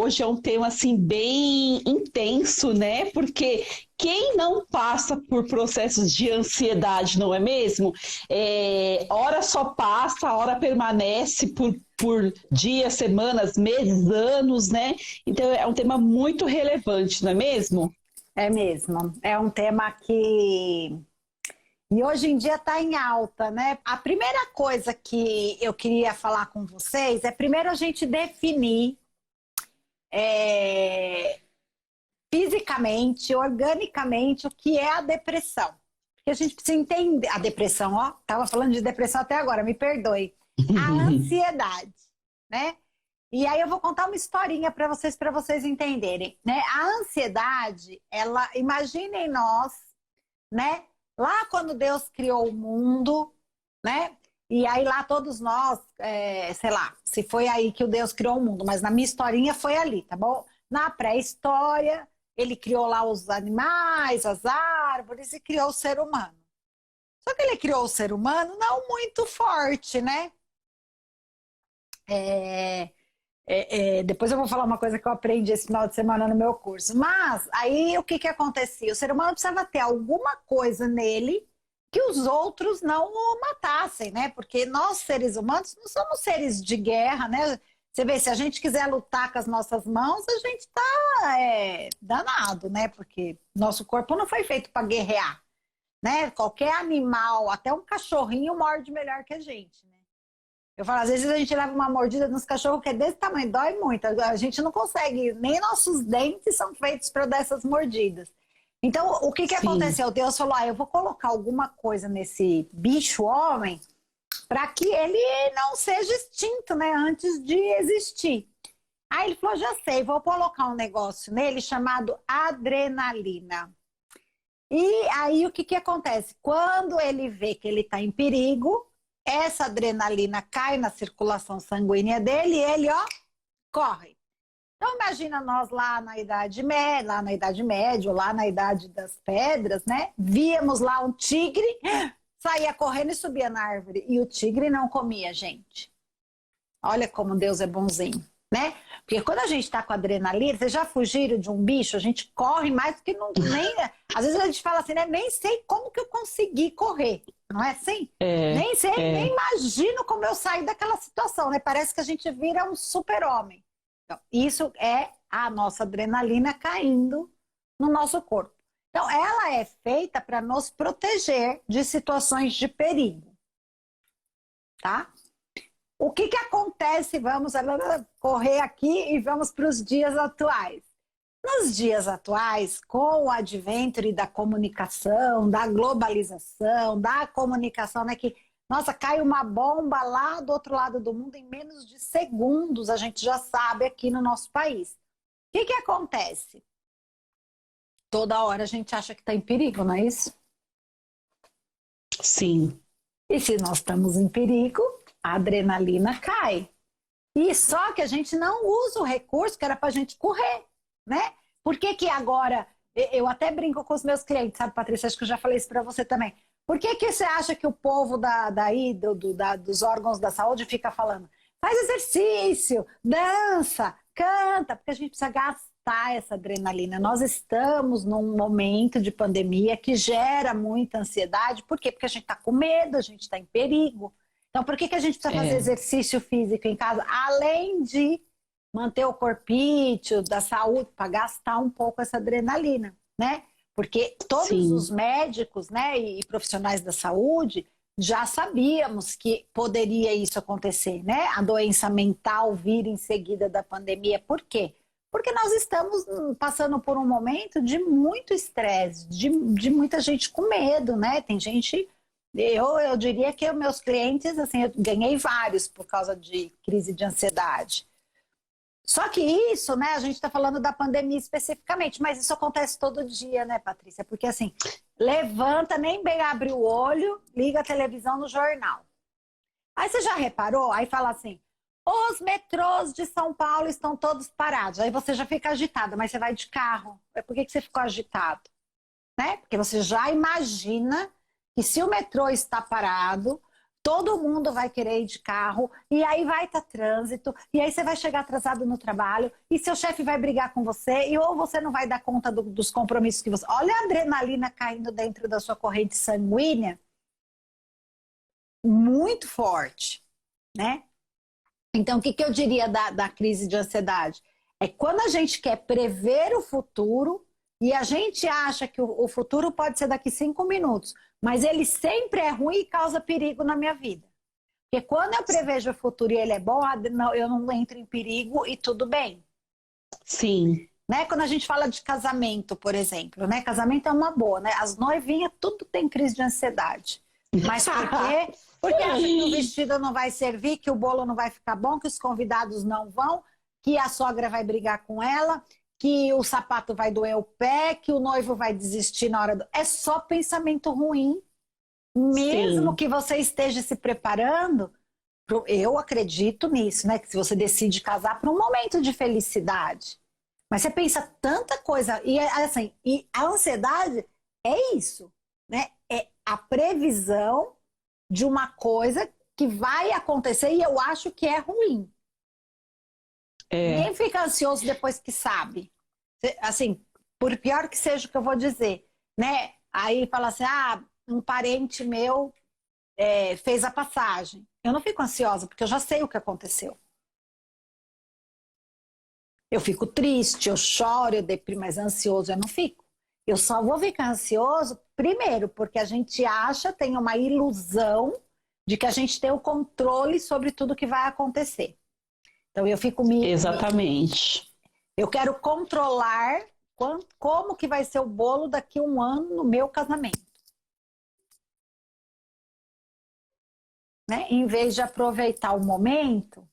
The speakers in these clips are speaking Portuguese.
hoje é um tema assim bem intenso, né? Porque quem não passa por processos de ansiedade, não é mesmo? Hora só passa, hora permanece por dias, semanas, meses, anos, né? Então é um tema muito relevante, não é mesmo? É mesmo. É um tema que e hoje em dia está em alta, né? A primeira coisa que eu queria falar com vocês é primeiro a gente definir é, fisicamente, organicamente, o que é a depressão. Porque a gente precisa entender. A depressão, ó, estava falando de depressão até agora, me perdoe. A ansiedade, né? E aí eu vou contar uma historinha para vocês entenderem, né? A ansiedade, ela, imaginem nós, né? Lá quando Deus criou o mundo, né? E aí lá todos nós, sei lá, se foi aí que o Deus criou o mundo, mas na minha historinha foi ali, tá bom? Na pré-história, ele criou lá os animais, as árvores e criou o ser humano. Só que ele criou o ser humano não muito forte, né? Depois eu vou falar uma coisa que eu aprendi esse final de semana no meu curso. Mas aí o que que acontecia? O ser humano precisava ter alguma coisa nele que os outros não o matassem, né? Porque nós, seres humanos, não somos seres de guerra, né? Você vê, se a gente quiser lutar com as nossas mãos, a gente tá danado, né? Porque nosso corpo não foi feito para guerrear, né? Qualquer animal, até um cachorrinho morde melhor que a gente, né? Eu falo, às vezes a gente leva uma mordida nos cachorros que é desse tamanho, dói muito. A gente não consegue, nem nossos dentes são feitos para dar essas mordidas. Então, o que que Sim. aconteceu? Deus falou, eu vou colocar alguma coisa nesse bicho homem para que ele não seja extinto, né, antes de existir. Aí ele falou, já sei, vou colocar um negócio nele chamado adrenalina. E aí o que que acontece? Quando ele vê que ele está em perigo, essa adrenalina cai na circulação sanguínea dele e ele, ó, corre. Então imagina nós lá na Idade Média, ou lá na Idade das Pedras, né? Víamos lá um tigre, saía correndo e subia na árvore. E o tigre não comia a gente. Olha como Deus é bonzinho, né? Porque quando a gente está com adrenalina, vocês já fugiram de um bicho, a gente corre mais do que não, nem... Às vezes a gente fala assim, né? Nem sei como que eu consegui correr, não é assim? Nem sei, nem imagino como eu saí daquela situação, né? Parece que a gente vira um super-homem. Então, isso é a nossa adrenalina caindo no nosso corpo. Então, ela é feita para nos proteger de situações de perigo, tá? O que que acontece? Vamos correr aqui e vamos para os dias atuais. Nos dias atuais, com o advento da comunicação, da globalização, da comunicação, né, que, nossa, cai uma bomba lá do outro lado do mundo em menos de segundos, a gente já sabe aqui no nosso país. O que que acontece? Toda hora a gente acha que está em perigo, não é isso? Sim. E se nós estamos em perigo, a adrenalina cai. E só que a gente não usa o recurso que era para a gente correr, né? Por que que agora, eu até brinco com os meus clientes, sabe, Patrícia? Acho que eu já falei isso para você também. Por que que você acha que o povo dos órgãos da saúde fica falando? Faz exercício, dança, canta, porque a gente precisa gastar essa adrenalina. Nós estamos num momento de pandemia que gera muita ansiedade. Por quê? Porque a gente está com medo, a gente está em perigo. Então, por que que a gente precisa fazer exercício físico em casa? Além de manter o corpício da saúde, para gastar um pouco essa adrenalina, né? Porque todos os médicos, né, e profissionais da saúde já sabíamos que poderia isso acontecer, né? A doença mental vir em seguida da pandemia. Por quê? Porque nós estamos passando por um momento de muito estresse, de muita gente com medo, né? Tem gente... Eu diria que os meus clientes, assim, eu ganhei vários por causa de crise de ansiedade. Só que isso, né, a gente está falando da pandemia especificamente, mas isso acontece todo dia, né, Patrícia? Porque assim, levanta, nem bem abre o olho, liga a televisão no jornal. Aí você já reparou? Aí fala assim, os metrôs de São Paulo estão todos parados. Aí você já fica agitada, mas você vai de carro. Por que que você ficou agitado? Né? Porque você já imagina que se o metrô está parado, todo mundo vai querer ir de carro, e aí vai estar trânsito, e aí você vai chegar atrasado no trabalho, e seu chefe vai brigar com você, e ou você não vai dar conta dos compromissos que você... Olha a adrenalina caindo dentro da sua corrente sanguínea, muito forte, né? Então, o que eu diria da crise de ansiedade? É quando a gente quer prever o futuro, e a gente acha que o futuro pode ser daqui 5 minutos, mas ele sempre é ruim e causa perigo na minha vida. Porque quando eu prevejo o futuro e ele é bom, eu não entro em perigo e tudo bem. Sim. Né? Quando a gente fala de casamento, por exemplo, né? Casamento é uma boa, né? As noivinhas, tudo tem crise de ansiedade. Mas por quê? Porque acha que o vestido não vai servir, que o bolo não vai ficar bom, que os convidados não vão, que a sogra vai brigar com ela, que o sapato vai doer o pé, que o noivo vai desistir na hora do... É só pensamento ruim. Mesmo Sim. que você esteja se preparando, eu acredito nisso, né? Que se você decide casar para um momento de felicidade. Mas você pensa tanta coisa, e assim, e a ansiedade é isso, né? É a previsão de uma coisa que vai acontecer e eu acho que é ruim. Ninguém fica ansioso depois que sabe. Assim, por pior que seja o que eu vou dizer, né? Aí fala assim, um parente meu fez a passagem. Eu não fico ansiosa, porque eu já sei o que aconteceu. Eu fico triste, eu choro, eu deprimo, mas ansioso eu não fico. Eu só vou ficar ansioso, primeiro, porque a gente acha, tem uma ilusão de que a gente tem o controle sobre tudo que vai acontecer. Então eu fico Exatamente. Eu quero controlar como que vai ser o bolo daqui a 1 ano no meu casamento. Né? Em vez de aproveitar o momento,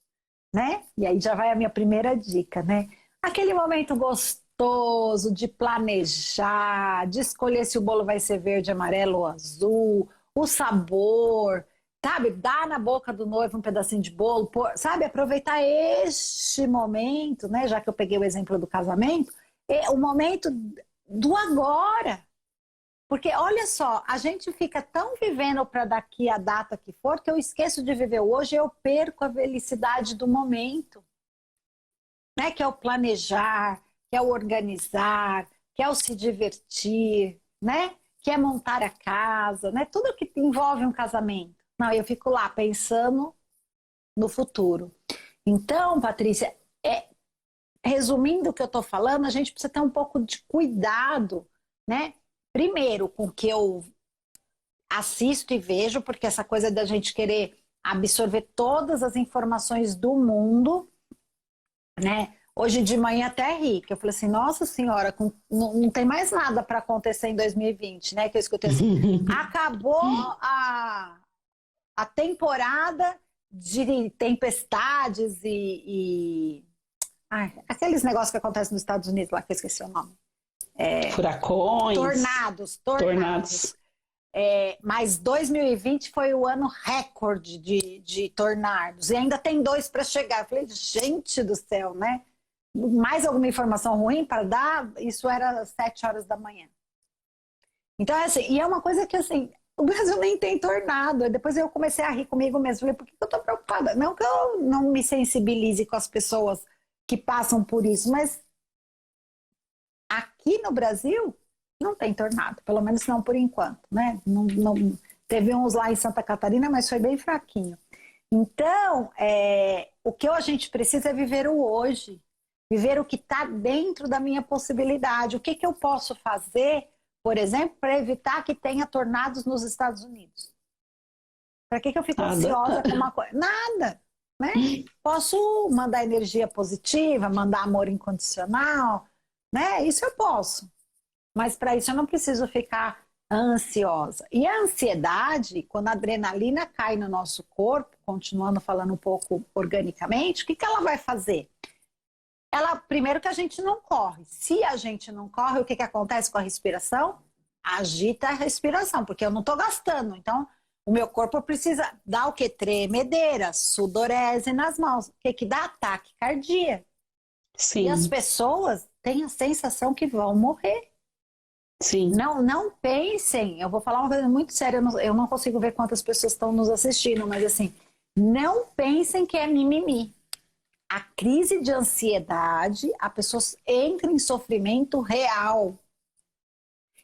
né? E aí já vai a minha primeira dica, né? Aquele momento gostoso de planejar, de escolher se o bolo vai ser verde, amarelo ou azul, o sabor... Sabe, dar na boca do noivo um pedacinho de bolo, sabe, aproveitar este momento, né, já que eu peguei o exemplo do casamento, é o momento do agora. Porque, olha só, a gente fica tão vivendo para daqui a data que for, que eu esqueço de viver o hoje e eu perco a felicidade do momento. Né, que é o planejar, que é o organizar, que é o se divertir, né, que é montar a casa, né, tudo que envolve um casamento. Não, eu fico lá pensando no futuro. Então, Patrícia, resumindo o que eu estou falando, a gente precisa ter um pouco de cuidado, né? Primeiro, com o que eu assisto e vejo, porque essa coisa da gente querer absorver todas as informações do mundo, né? Hoje de manhã até ri, que eu falei assim, nossa senhora, não tem mais nada para acontecer em 2020, né? Que eu escutei assim, acabou a temporada de tempestades aqueles negócios que acontecem nos Estados Unidos, lá que eu esqueci o nome. Furacões. Tornados. Mas 2020 foi o ano recorde de tornados. E ainda tem 2 para chegar. Eu falei, gente do céu, né? Mais alguma informação ruim para dar? Isso era às 7 horas da manhã. Então, assim, e é uma coisa que, assim, o Brasil nem tem tornado. Depois eu comecei a rir comigo mesmo. Falei, por que eu tô preocupada? Não que eu não me sensibilize com as pessoas que passam por isso, mas aqui no Brasil não tem tornado. Pelo menos não por enquanto, né? Não, teve uns lá em Santa Catarina, mas foi bem fraquinho. Então, o que a gente precisa é viver o hoje. Viver o que está dentro da minha possibilidade. O que eu posso fazer, por exemplo, para evitar que tenha tornados nos Estados Unidos? Para que eu fico ansiosa com uma coisa? Nada, né? Posso mandar energia positiva, mandar amor incondicional, né? Isso eu posso. Mas para isso eu não preciso ficar ansiosa. E a ansiedade, quando a adrenalina cai no nosso corpo, continuando falando um pouco organicamente, o que ela vai fazer? Primeiro que a gente não corre. Se a gente não corre, o que acontece com a respiração? Agita a respiração, porque eu não estou gastando. Então, o meu corpo precisa dar o quê? Tremedeira, sudorese nas mãos. O que dá? Ataque cardíaco. Sim. E as pessoas têm a sensação que vão morrer. Sim. Não pensem, eu vou falar uma coisa muito séria, eu não consigo ver quantas pessoas estão nos assistindo, mas assim, não pensem que é mimimi. A crise de ansiedade, a pessoa entra em sofrimento real.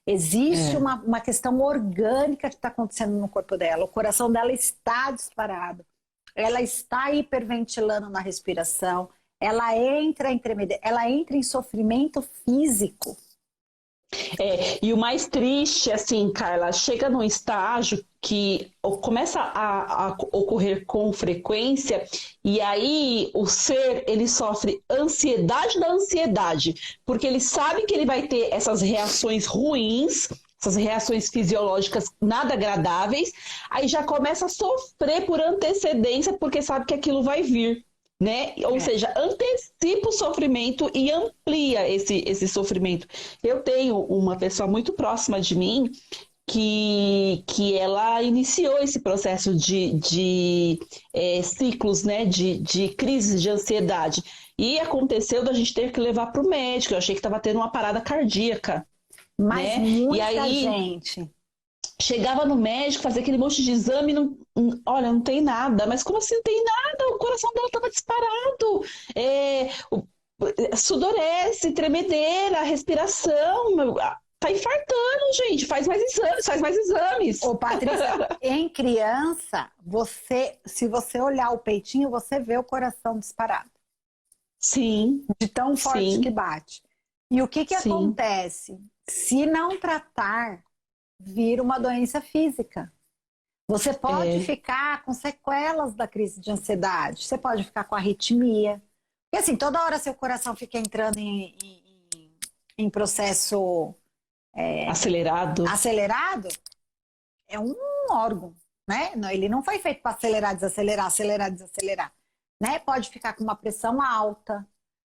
Existe uma questão orgânica que está acontecendo no corpo dela. O coração dela está disparado. Ela está hiperventilando na respiração. Ela entra em tremedeira. Ela entra em sofrimento físico. E o mais triste, assim, Carla, chega num estágio que começa a ocorrer com frequência e aí o ser, ele sofre ansiedade da ansiedade, porque ele sabe que ele vai ter essas reações ruins, essas reações fisiológicas nada agradáveis, aí já começa a sofrer por antecedência, porque sabe que aquilo vai vir. Né? Ou seja, antecipa o sofrimento e amplia esse sofrimento. Eu tenho uma pessoa muito próxima de mim que ela iniciou esse processo de ciclos, né? de crises de ansiedade. E aconteceu da gente ter que levar para o médico. Eu achei que estava tendo uma parada cardíaca. Mas né? muita E aí, gente... Chegava no médico, fazia aquele monte de exame, olha, não tem nada. Mas como assim não tem nada? O coração dela estava disparado. Sudorese, tremedeira, respiração. Tá infartando, gente. Faz mais exames. Ô, Patrícia, em criança, se você olhar o peitinho, você vê o coração disparado. Sim. De tão forte sim. que bate. E o que Sim. acontece? Se não tratar, vira uma doença física. Você pode ficar com sequelas da crise de ansiedade. Você pode ficar com arritmia. Porque assim, toda hora seu coração fica entrando em processo acelerado, é um órgão, né? Ele não foi feito para acelerar, desacelerar. Né? Pode ficar com uma pressão alta,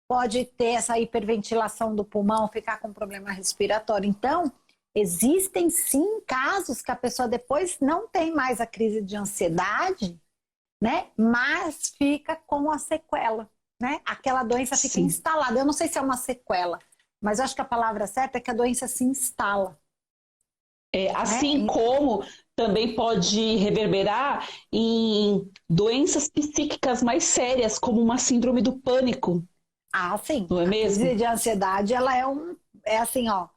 pode ter essa hiperventilação do pulmão, ficar com problema respiratório. Então, existem sim casos que a pessoa depois não tem mais a crise de ansiedade, né? Mas fica com a sequela, né? Aquela doença fica instalada. Eu não sei se é uma sequela, mas eu acho que a palavra certa é que a doença se instala. Assim como também pode reverberar em doenças psíquicas mais sérias, como uma síndrome do pânico. Ah, sim. Não é mesmo? A crise de ansiedade, ela é assim, ó.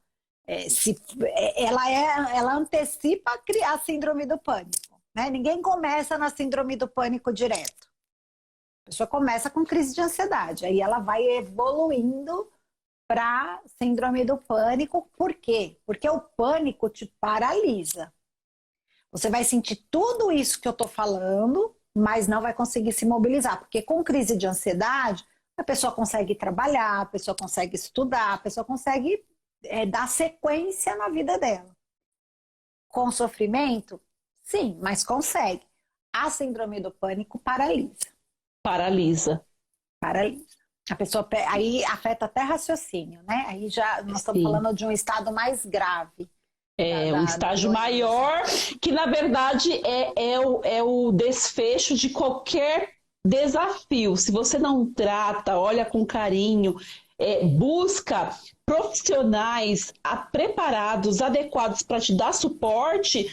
Ela antecipa a síndrome do pânico, né? Ninguém começa na síndrome do pânico direto. A pessoa começa com crise de ansiedade, aí ela vai evoluindo para síndrome do pânico. Por quê? Porque o pânico te paralisa. Você vai sentir tudo isso que eu tô falando, mas não vai conseguir se mobilizar, porque com crise de ansiedade, a pessoa consegue trabalhar, a pessoa consegue estudar, a pessoa consegue dar sequência na vida dela. Com sofrimento? Sim, mas consegue. A síndrome do pânico paralisa. Paralisa. A pessoa aí afeta até raciocínio, né? Aí já nós estamos falando de um estado mais grave. Um estágio maior, que na verdade é o desfecho de qualquer desafio. Se você não trata, olha com carinho, busca profissionais preparados, adequados para te dar suporte,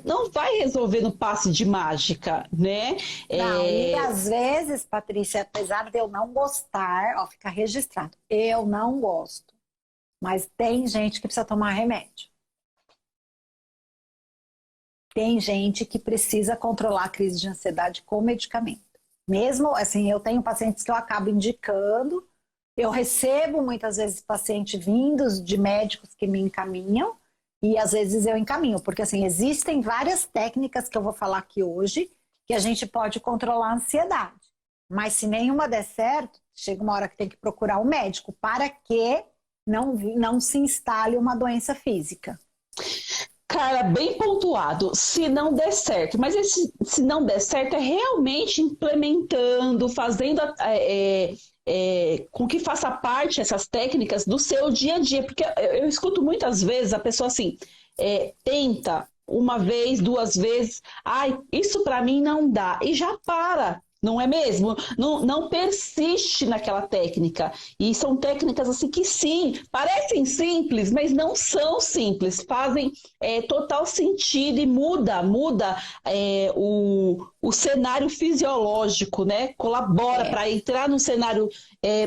não vai resolver no passe de mágica, né? Não, e às vezes, Patrícia, apesar de eu não gostar, ó, fica registrado, eu não gosto, mas tem gente que precisa tomar remédio. Tem gente que precisa controlar a crise de ansiedade com medicamento. Mesmo assim, eu tenho pacientes que eu acabo indicando. Eu recebo muitas vezes pacientes vindos de médicos que me encaminham e às vezes eu encaminho, porque assim, existem várias técnicas que eu vou falar aqui hoje que a gente pode controlar a ansiedade. Mas se nenhuma der certo, chega uma hora que tem que procurar um médico para que não se instale uma doença física. Cara, bem pontuado, se não der certo. Mas se não der certo é realmente implementando, fazendo com que faça parte essas técnicas do seu dia a dia. Porque eu escuto muitas vezes a pessoa assim, tenta uma vez, duas vezes, isso para mim não dá. E já para. não é mesmo? Não, não persiste naquela técnica. E são técnicas assim que sim, parecem simples, mas não são simples, fazem total sentido e muda o cenário fisiológico, né? Colabora É, para entrar num cenário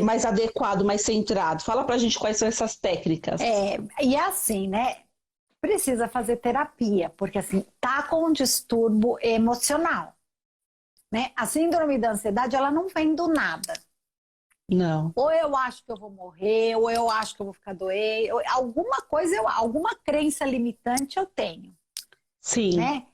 mais adequado, mais centrado. Fala pra gente quais são essas técnicas. e é assim, né? Precisa fazer terapia, porque assim, tá com um distúrbio emocional, né? A síndrome da ansiedade, ela não vem do nada. Não. Ou eu acho que eu vou morrer, ou eu acho que eu vou ficar doente, alguma coisa, alguma crença limitante eu tenho, Sim. né?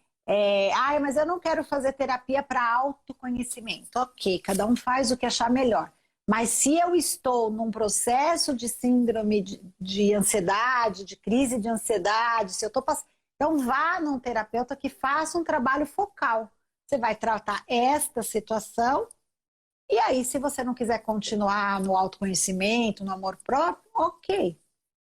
Ai, mas eu não quero fazer terapia para autoconhecimento. Ok, cada um faz o que achar melhor. Mas se eu estou num processo de síndrome de ansiedade, de crise de ansiedade, se eu estou passando. Então vá num terapeuta que faça um trabalho focal. Você vai tratar esta situação, e aí, se você não quiser continuar no autoconhecimento, no amor próprio, ok,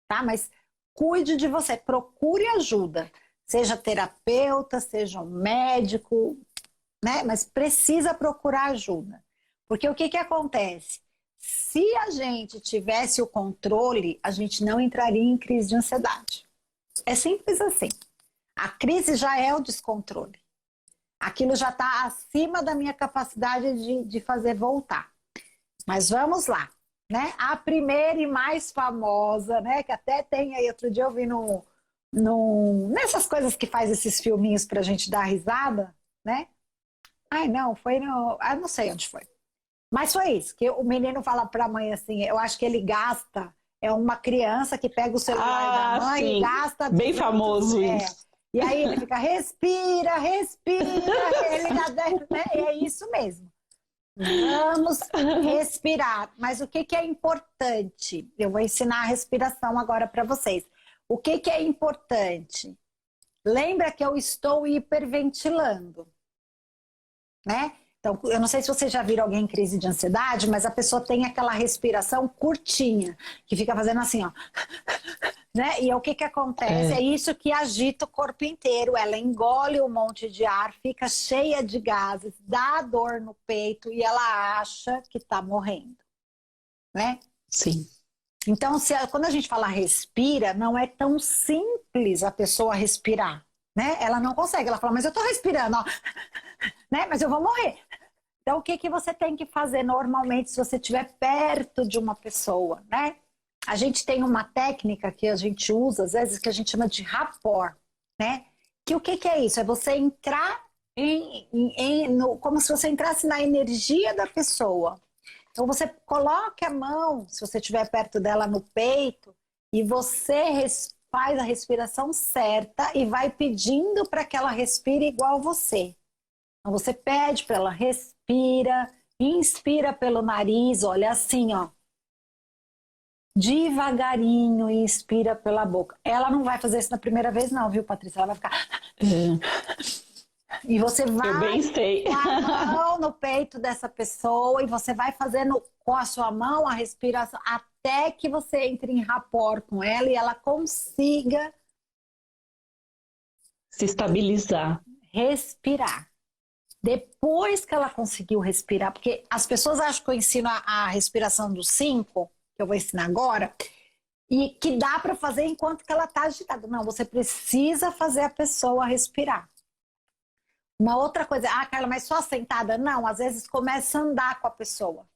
tá? Mas cuide de você, procure ajuda. Seja terapeuta, seja um médico, né? Mas precisa procurar ajuda. Porque o que que acontece? Se a gente tivesse o controle, a gente não entraria em crise de ansiedade. É simples assim. A crise já é o descontrole. Aquilo já está acima da minha capacidade de fazer voltar. Mas vamos lá, né? A primeira e mais famosa, né? Que até tem aí, outro dia eu vi nessas coisas que faz esses filminhos pra gente dar risada, né? Ai, não, foi no. Ah, não sei onde foi. Mas foi isso, que o menino fala pra mãe assim, eu acho que ele gasta, é uma criança que pega o celular da Ah, mãe e sim. gasta Bem 200, famoso isso. e aí ele fica, respira, respira, ele já deve, né? E é isso mesmo. Vamos respirar. Mas o que que é importante? Eu vou ensinar a respiração agora para vocês. O que que é importante? Lembra que eu estou hiperventilando, né? Então, eu não sei se vocês já viram alguém em crise de ansiedade, mas a pessoa tem aquela respiração curtinha, que fica fazendo assim, ó. Né? E o que que acontece? É isso que agita o corpo inteiro. Ela engole um monte de ar, fica cheia de gases, dá dor no peito e ela acha que está morrendo, né? Sim. Então, quando a gente fala respira, não é tão simples a pessoa respirar, né? Ela não consegue. Ela fala, mas eu estou respirando, ó, né? Mas eu vou morrer. Então, o que que você tem que fazer normalmente se você estiver perto de uma pessoa, né? A gente tem uma técnica que a gente usa, às vezes, que a gente chama de rapport, né? Que o que que é isso? É você entrar como se você entrasse na energia da pessoa. Então, você coloca a mão, se você estiver perto dela, no peito, e você faz a respiração certa e vai pedindo para que ela respire igual você. Então, você pede para ela, respira, inspira pelo nariz, olha assim, ó. Devagarinho e inspira pela boca. Ela não vai fazer isso na primeira vez, não, viu, Patrícia? Ela vai ficar. E você Eu vai bem sei. com a mão no peito dessa pessoa e você vai fazendo com a sua mão a respiração até que você entre em rapport com ela e ela consiga Se estabilizar. respirar. Depois que ela conseguiu respirar, porque as pessoas acham que eu ensino a respiração dos 5, que eu vou ensinar agora, e que dá para fazer enquanto que ela está agitada. Não, você precisa fazer a pessoa respirar. Uma outra coisa, Carla, mas só sentada? Não, às vezes começa a andar com a pessoa.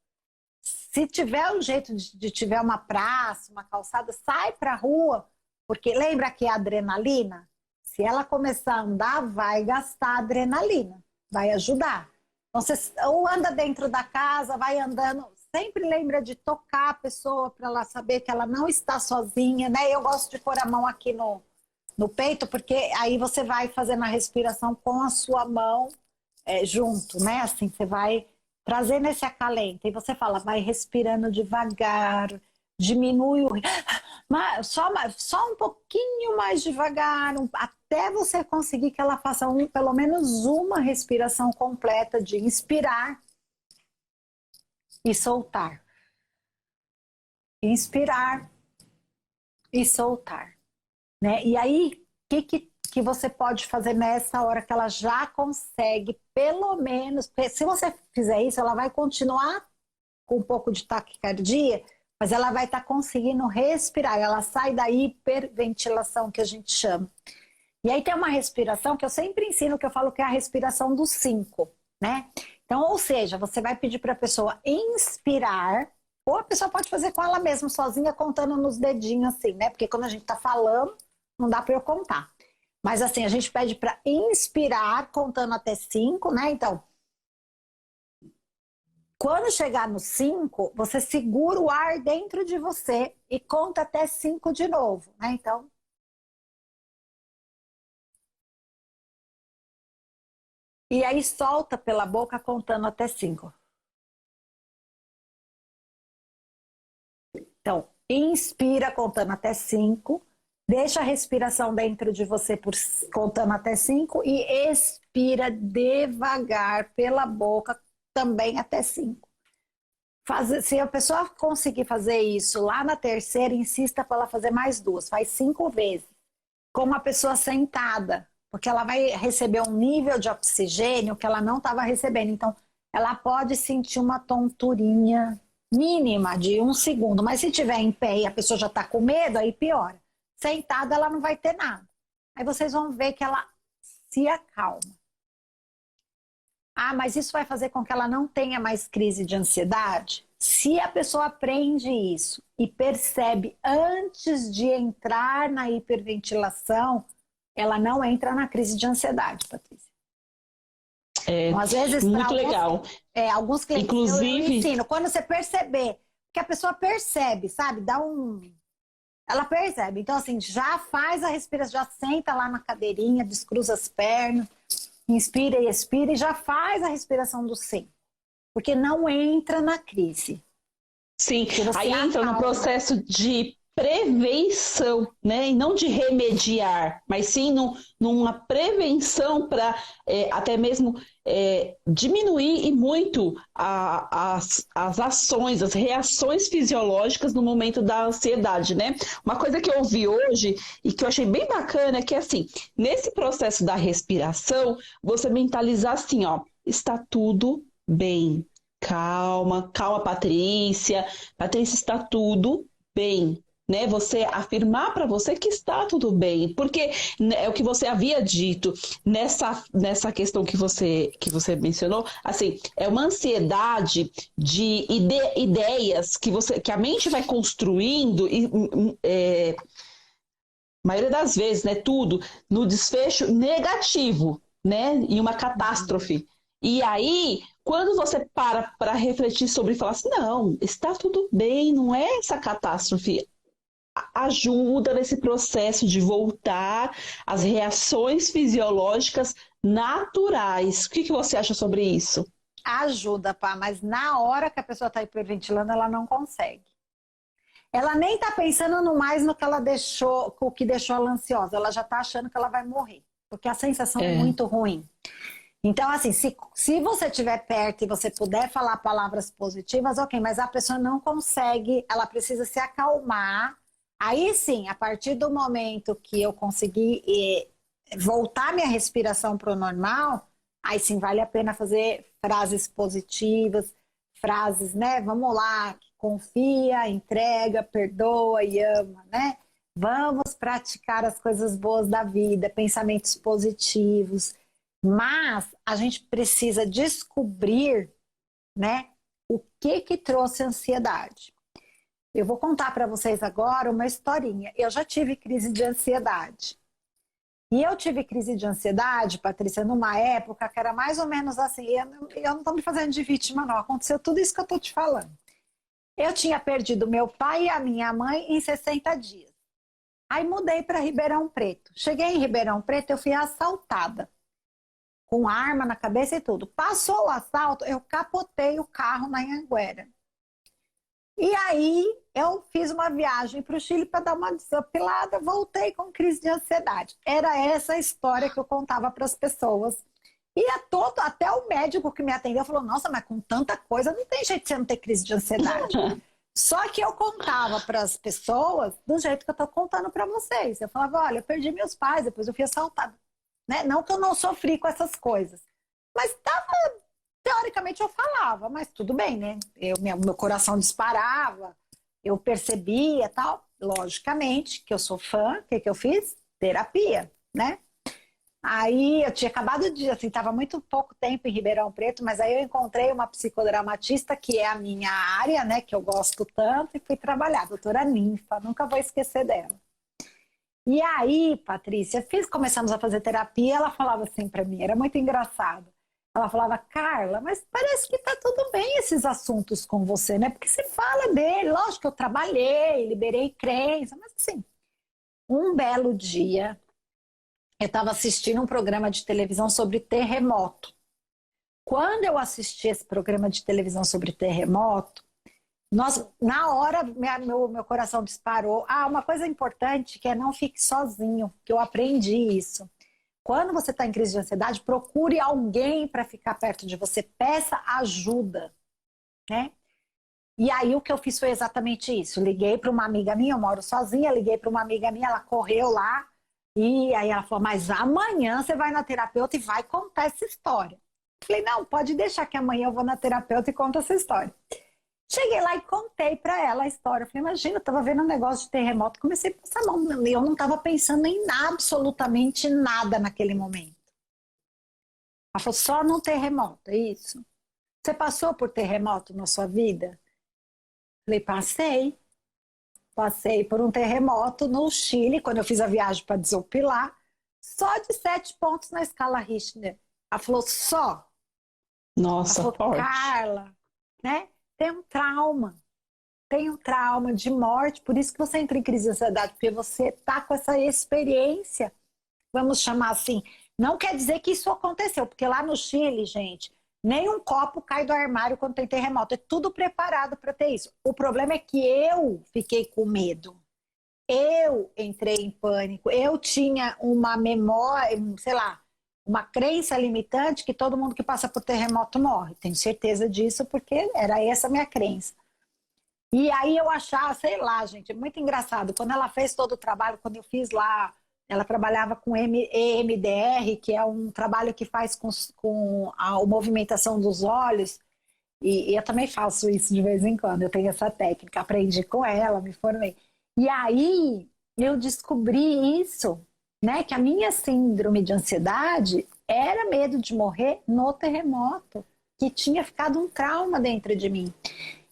Se tiver um jeito de tiver uma praça, uma calçada, sai para a rua, porque lembra que é adrenalina? Se ela começar a andar, vai gastar adrenalina, vai ajudar. Então, você ou anda dentro da casa, vai andando, sempre lembra de tocar a pessoa para ela saber que ela não está sozinha, né? Eu gosto de pôr a mão aqui no peito, porque aí você vai fazendo a respiração com a sua mão junto, né? Assim, você vai trazendo esse acalento. E você fala, vai respirando devagar, diminui o... Só um pouquinho mais devagar, até você conseguir que ela faça pelo menos uma respiração completa de inspirar e soltar. Inspirar e soltar. Né? E aí, o que você pode fazer nessa hora que ela já consegue, pelo menos, porque se você fizer isso, ela vai continuar com um pouco de taquicardia, mas ela vai estar conseguindo respirar, ela sai da hiperventilação que a gente chama. E aí tem uma respiração que eu sempre ensino, que eu falo que é a respiração dos 5, né? Então, ou seja, você vai pedir para a pessoa inspirar, ou a pessoa pode fazer com ela mesma, sozinha, contando nos dedinhos assim, né? Porque quando a gente está falando, não dá para eu contar. Mas assim, a gente pede para inspirar, contando até 5, né? Então, quando chegar no 5, você segura o ar dentro de você e conta até 5 de novo, né? Então, e aí solta pela boca contando até 5. Então, inspira contando até 5, deixa a respiração dentro de você contando até 5 e expira devagar pela boca também até 5. Se a pessoa conseguir fazer isso lá na terceira, insista para ela fazer mais 2, faz 5 vezes, com uma pessoa sentada, porque ela vai receber um nível de oxigênio que ela não estava recebendo. Então, ela pode sentir uma tonturinha mínima de 1 segundo, mas se tiver em pé e a pessoa já está com medo, aí piora. Sentada, ela não vai ter nada. Aí vocês vão ver que ela se acalma. Ah, mas isso vai fazer com que ela não tenha mais crise de ansiedade? Se a pessoa aprende isso e percebe antes de entrar na hiperventilação, ela não entra na crise de ansiedade, Patrícia. Então, às vezes, muito legal. Alguns clientes, inclusive, eu ensino, quando você perceber, que a pessoa percebe, sabe? Ela percebe. Então, assim, já faz a respiração, já senta lá na cadeirinha, descruza as pernas, inspira e expira e já faz a respiração do 5. Porque não entra na crise. Sim, aí entra no processo de prevenção, né? E não de remediar, mas sim numa prevenção para até mesmo diminuir e muito as ações, as reações fisiológicas no momento da ansiedade, né? Uma coisa que eu ouvi hoje e que eu achei bem bacana é que, assim, nesse processo da respiração, você mentalizar assim, ó, está tudo bem. Calma, calma, Patrícia. Patrícia, está tudo bem, né? Você afirmar para você que está tudo bem, porque é o que você havia dito nessa questão que você mencionou, assim, é uma ansiedade de ideias que a mente vai construindo e a maioria das vezes, né, tudo no desfecho negativo, né, em uma catástrofe. E aí, quando você para refletir sobre e falar assim, não, está tudo bem, não é essa catástrofe, ajuda nesse processo de voltar às reações fisiológicas naturais. O que você acha sobre isso? Ajuda, pá, mas na hora que a pessoa está hiperventilando, ela não consegue. Ela nem está pensando mais no que ela deixou, o que deixou ela ansiosa. Ela já está achando que ela vai morrer, porque a sensação é muito ruim. Então, assim, se você estiver perto e você puder falar palavras positivas, ok, mas a pessoa não consegue, ela precisa se acalmar. Aí sim, a partir do momento que eu conseguir voltar minha respiração para o normal, aí sim vale a pena fazer frases positivas, frases, né? Vamos lá, confia, entrega, perdoa e ama, né? Vamos praticar as coisas boas da vida, pensamentos positivos. Mas a gente precisa descobrir, né, o que trouxe ansiedade. Eu vou contar para vocês agora uma historinha. Eu já tive crise de ansiedade. E eu tive crise de ansiedade, Patrícia, numa época que era mais ou menos assim, eu não estou me fazendo de vítima, não. Aconteceu tudo isso que eu estou te falando. Eu tinha perdido meu pai e a minha mãe em 60 dias. Aí mudei para Ribeirão Preto. Cheguei em Ribeirão Preto, eu fui assaltada. Com arma na cabeça e tudo. Passou o assalto, eu capotei o carro na Anhanguera. E aí eu fiz uma viagem para o Chile para dar uma desopilada, voltei com crise de ansiedade. Era essa a história que eu contava para as pessoas. E até o médico que me atendeu falou, nossa, mas com tanta coisa não tem jeito de você não ter crise de ansiedade. Só que eu contava para as pessoas do jeito que eu estou contando para vocês. Eu falava, olha, eu perdi meus pais, depois eu fui assaltada. Né? Não que eu não sofri com essas coisas. Mas teoricamente eu falava, mas tudo bem, né? Meu coração disparava, eu percebia tal. Logicamente que eu sou fã, o que que eu fiz? Terapia, né? Aí eu tinha acabado de, assim, estava muito pouco tempo em Ribeirão Preto, mas aí eu encontrei uma psicodramatista que é a minha área, né, que eu gosto tanto, e fui trabalhar, a doutora Ninfa, nunca vou esquecer dela. E aí, Patrícia, começamos a fazer terapia, ela falava assim para mim, era muito engraçado. Ela falava, Carla, mas parece que tá tudo bem esses assuntos com você, né? Porque você fala dele, lógico que eu trabalhei, liberei crença, mas assim, um belo dia, eu estava assistindo um programa de televisão sobre terremoto. Quando eu assisti esse programa de televisão sobre terremoto, na hora meu coração disparou. Ah, uma coisa importante que é não fique sozinho, que eu aprendi isso. Quando você está em crise de ansiedade, procure alguém para ficar perto de você, peça ajuda, né? E aí o que eu fiz foi exatamente isso. Liguei para uma amiga minha, eu moro sozinha, liguei para uma amiga minha, ela correu lá, e aí ela falou, mas amanhã você vai na terapeuta e vai contar essa história. Eu falei, não, pode deixar que amanhã eu vou na terapeuta e conto essa história. Cheguei lá e contei para ela a história. Eu falei, imagina, eu estava vendo um negócio de terremoto, comecei a passar mal. Eu não estava pensando em absolutamente nada naquele momento. Ela falou, só num terremoto, é isso? Você passou por terremoto na sua vida? Eu falei, passei. Passei por um terremoto no Chile, quando eu fiz a viagem para desopilar, só de 7 pontos na escala Richter. Ela falou, só? Nossa, ela falou, forte. Carla, né? Tem um trauma de morte, por isso que você entra em crise de ansiedade, porque você tá com essa experiência, vamos chamar assim. Não quer dizer que isso aconteceu, porque lá no Chile, gente, nem um copo cai do armário quando tem terremoto. É tudo preparado para ter isso. O problema é que eu fiquei com medo. Eu entrei em pânico. Eu tinha uma memória, sei lá, uma crença limitante que todo mundo que passa por terremoto morre. Tenho certeza disso porque era essa a minha crença. E aí eu achava, sei lá, gente, é muito engraçado. Quando ela fez todo o trabalho, quando eu fiz lá, ela trabalhava com EMDR, que é um trabalho que faz com a movimentação dos olhos. E eu também faço isso de vez em quando. Eu tenho essa técnica, aprendi com ela, me formei. E aí eu descobri isso, né? Que a minha síndrome de ansiedade era medo de morrer no terremoto, que tinha ficado um trauma dentro de mim.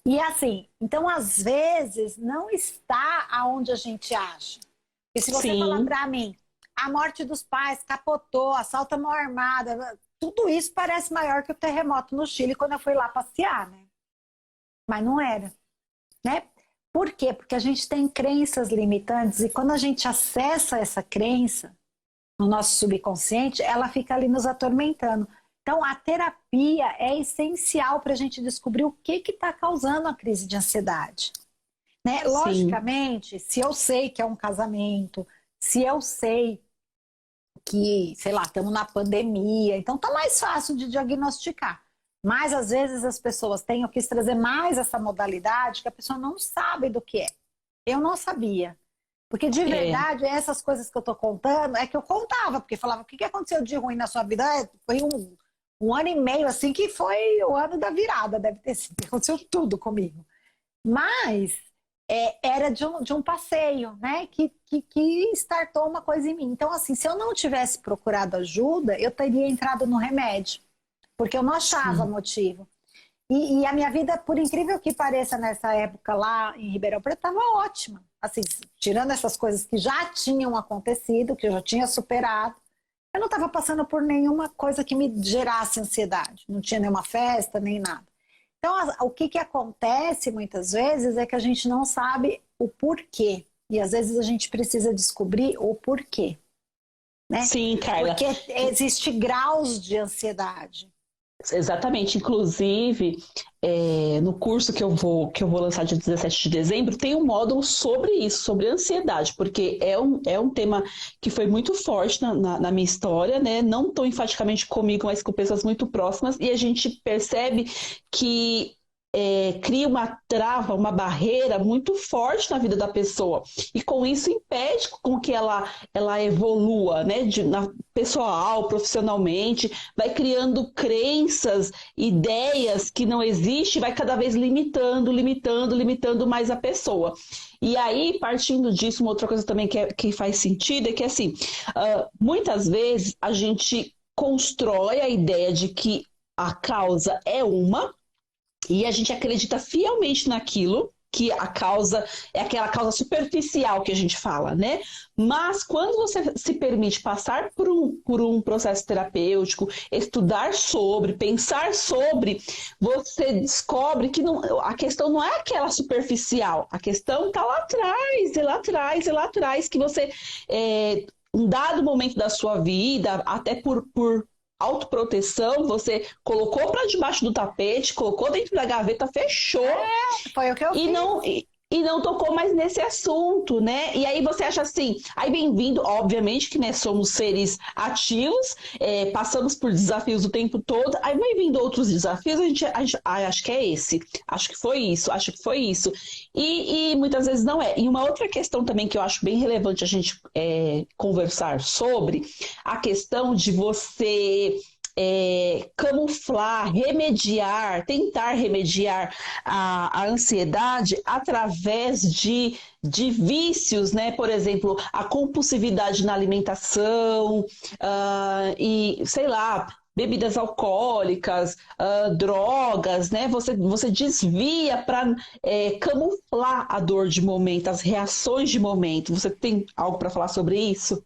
E assim, então às vezes não está aonde a gente acha. E se você falar para mim, a morte dos pais, capotou, assalto à mão armada, tudo isso parece maior que o terremoto no Chile quando eu fui lá passear, né? Mas não era, né? Por quê? Porque a gente tem crenças limitantes e quando a gente acessa essa crença no nosso subconsciente, ela fica ali nos atormentando. Então, a terapia é essencial para a gente descobrir o que está causando a crise de ansiedade. Né? Logicamente, se eu sei que é um casamento, se eu sei que, sei lá, estamos na pandemia, então tá mais fácil de diagnosticar. Mas, às vezes, as pessoas têm, eu quis trazer mais essa modalidade que a pessoa não sabe do que é. Eu não sabia. Porque, de verdade, essas coisas que eu tô contando, é que eu contava, porque falava, o que aconteceu de ruim na sua vida? Foi um ano e meio, assim, que foi o ano da virada, deve ter sido. Aconteceu tudo comigo. Mas era de um passeio, né? Que startou uma coisa em mim. Então, assim, se eu não tivesse procurado ajuda, eu teria entrado no remédio. Porque eu não achava motivo. E a minha vida, por incrível que pareça, nessa época lá em Ribeirão Preto, estava ótima. Assim, tirando essas coisas que já tinham acontecido, que eu já tinha superado, eu não estava passando por nenhuma coisa que me gerasse ansiedade. Não tinha nenhuma festa, nem nada. Então, o que acontece muitas vezes é que a gente não sabe o porquê. E às vezes a gente precisa descobrir o porquê. Né? Sim, Carla. Porque existe graus de ansiedade. Exatamente, inclusive no curso que eu vou lançar dia 17 de dezembro, tem um módulo sobre isso, sobre ansiedade, porque é um tema que foi muito forte na minha história, né? Não tão enfaticamente comigo, mas com pessoas muito próximas, e a gente percebe que cria uma trava, uma barreira muito forte na vida da pessoa. E com isso impede com que ela evolua, né? Pessoal, profissionalmente, vai criando crenças, ideias que não existem, vai cada vez limitando mais a pessoa. E aí, partindo disso, uma outra coisa também que faz sentido é que, assim, muitas vezes a gente constrói a ideia de que a causa é uma, e a gente acredita fielmente naquilo, que a causa é aquela causa superficial que a gente fala, né? Mas quando você se permite passar por um processo terapêutico, estudar sobre, pensar sobre, você descobre que a questão não é aquela superficial, a questão está lá atrás, é lá atrás, que você, um dado momento da sua vida, até por autoproteção, você colocou para debaixo do tapete, colocou dentro da gaveta, fechou. Foi o que eu fiz. E não tocou mais nesse assunto, né? E aí você acha assim, aí bem-vindo, obviamente que, né, somos seres ativos, passamos por desafios o tempo todo, aí bem-vindo outros desafios, acho que é esse, acho que foi isso. E muitas vezes não é. E uma outra questão também que eu acho bem relevante a gente conversar sobre, a questão de você camuflar, tentar remediar a ansiedade através de vícios, né? Por exemplo, a compulsividade na alimentação, e, sei lá, bebidas alcoólicas, drogas, né? Você desvia para camuflar a dor de momento, as reações de momento. Você tem algo para falar sobre isso?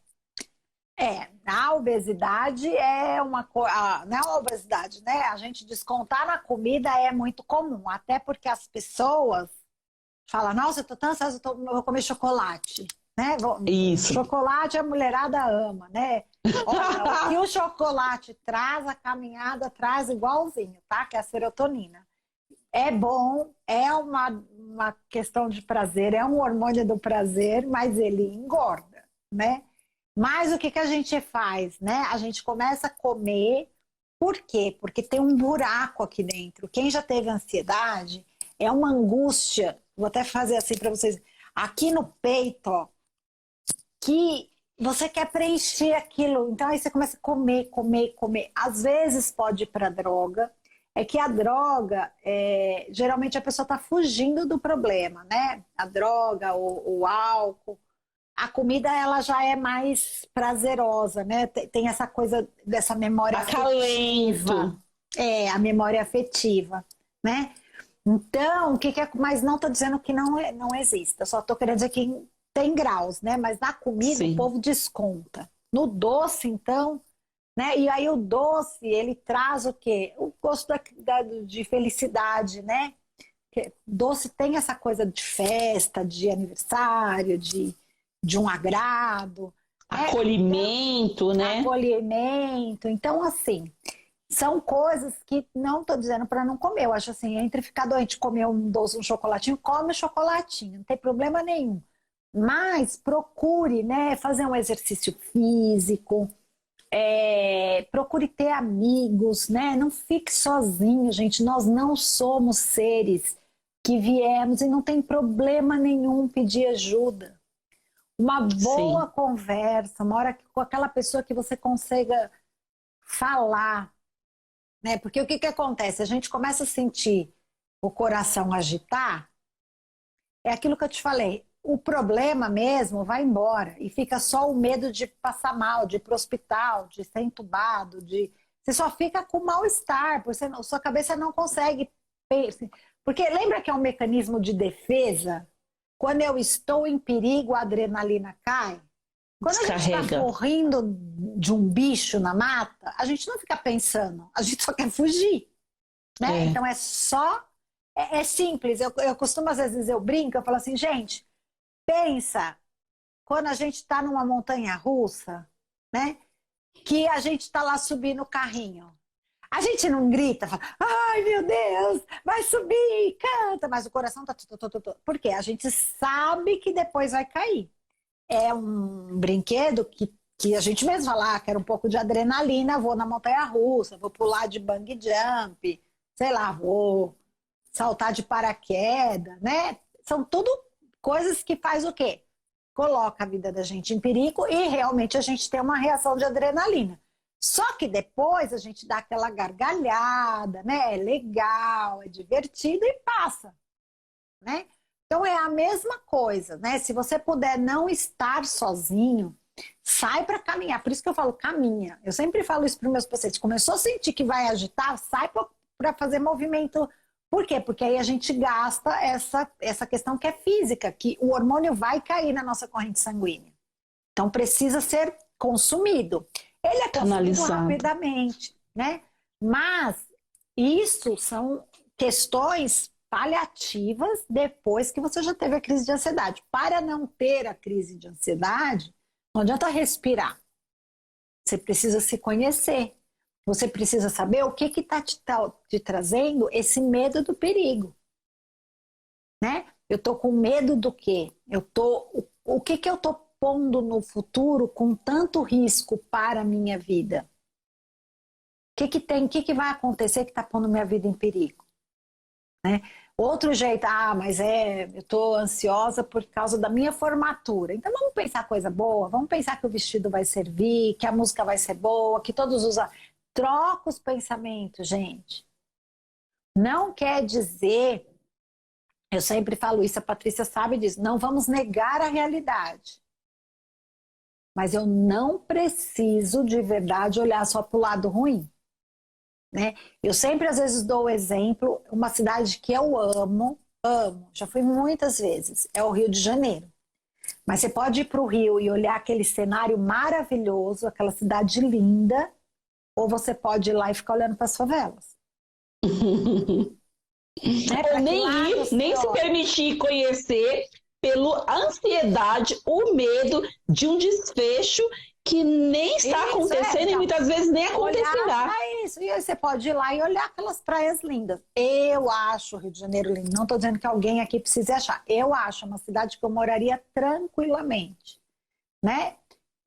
A obesidade é uma coisa, não é a obesidade, né? A gente descontar na comida é muito comum, até porque as pessoas falam, nossa, eu tô tão ansiosa, eu vou comer chocolate, né? Isso. Chocolate a mulherada ama, né? Olha, o que o chocolate traz, a caminhada traz igualzinho, tá? Que é a serotonina. É bom, é uma questão de prazer, é um hormônio do prazer, mas ele engorda, né? Mas o que a gente faz, né? A gente começa a comer, por quê? Porque tem um buraco aqui dentro. Quem já teve ansiedade, é uma angústia, vou até fazer assim para vocês, aqui no peito, ó, que você quer preencher aquilo. Então aí você começa a comer. Às vezes pode ir para droga, é que a droga, geralmente a pessoa está fugindo do problema, né? A droga, o álcool. A comida, ela já é mais prazerosa, né? Tem essa coisa dessa memória afetiva. A memória afetiva, né? Então, mas não estou dizendo que não existe. Eu só estou querendo dizer que tem graus, né? Mas na comida, sim, o povo desconta. No doce, então, né? E aí o doce, ele traz o quê? O gosto de felicidade, né? Doce tem essa coisa de festa, de aniversário, de um agrado. Acolhimento, né? Acolhimento. Então, assim, são coisas que não estou dizendo para não comer. Eu acho assim, entre ficar doente, comer um doce, um chocolatinho, come o chocolatinho, não tem problema nenhum. Mas procure, né, fazer um exercício físico, procure ter amigos, né? Não fique sozinho, gente. Nós não somos seres que viemos e não tem problema nenhum pedir ajuda. Uma boa, sim, conversa, uma hora com aquela pessoa que você consiga falar, né? Porque o que acontece? A gente começa a sentir o coração agitar, é aquilo que eu te falei, o problema mesmo vai embora e fica só o medo de passar mal, de ir para o hospital, de ser entubado, você só fica com mal-estar, porque sua cabeça não consegue... Porque lembra que é um mecanismo de defesa? Quando eu estou em perigo, a adrenalina cai. Quando a gente está correndo de um bicho na mata, a gente não fica pensando, a gente só quer fugir. Né? Então é só... É simples. Eu costumo, às vezes, eu brinco, eu falo assim, gente, pensa quando a gente está numa montanha-russa, né? Que a gente está lá subindo o carrinho. A gente não grita, fala, ai meu Deus, vai subir, canta, mas o coração tá... Por quê? A gente sabe que depois vai cair. É um brinquedo que a gente mesmo fala, quero um pouco de adrenalina, vou na montanha-russa, vou pular de bungee jump, sei lá, vou saltar de paraquedas, né? São tudo coisas que faz o quê? Coloca a vida da gente em perigo e realmente a gente tem uma reação de adrenalina. Só que depois a gente dá aquela gargalhada, né? É legal, é divertido e passa, né? Então é a mesma coisa, né? Se você puder não estar sozinho, sai para caminhar. Por isso que eu falo caminha. Eu sempre falo isso para os meus pacientes. Começou a sentir que vai agitar, sai para fazer movimento. Por quê? Porque aí a gente gasta essa questão que é física, que o hormônio vai cair na nossa corrente sanguínea. Então precisa ser consumido. Ele é consumido rapidamente, né? Mas isso são questões paliativas depois que você já teve a crise de ansiedade. Para não ter a crise de ansiedade, não adianta respirar. Você precisa se conhecer. Você precisa saber o que está te trazendo esse medo do perigo. Né? Eu estou com medo do quê? O que eu estou pondo no futuro com tanto risco para a minha vida? O que vai acontecer que está pondo minha vida em perigo? Né? Outro jeito, mas eu estou ansiosa por causa da minha formatura. Então vamos pensar coisa boa, vamos pensar que o vestido vai servir, que a música vai ser boa, que todos os... Troca os pensamentos, gente. Não quer dizer, eu sempre falo isso, a Patrícia sabe disso, não vamos negar a realidade. Mas eu não preciso de verdade olhar só para o lado ruim. Né? Eu sempre, às vezes, dou o exemplo, uma cidade que eu amo, já fui muitas vezes, é o Rio de Janeiro. Mas você pode ir para o Rio e olhar aquele cenário maravilhoso, aquela cidade linda, ou você pode ir lá e ficar olhando para as favelas. Ou nem se permitir conhecer pela ansiedade, o medo de um desfecho que nem está acontecendo e muitas vezes nem acontecerá. Isso. E aí você pode ir lá e olhar aquelas praias lindas. Eu acho o Rio de Janeiro lindo. Não estou dizendo que alguém aqui precise achar. Eu acho uma cidade que eu moraria tranquilamente. Né?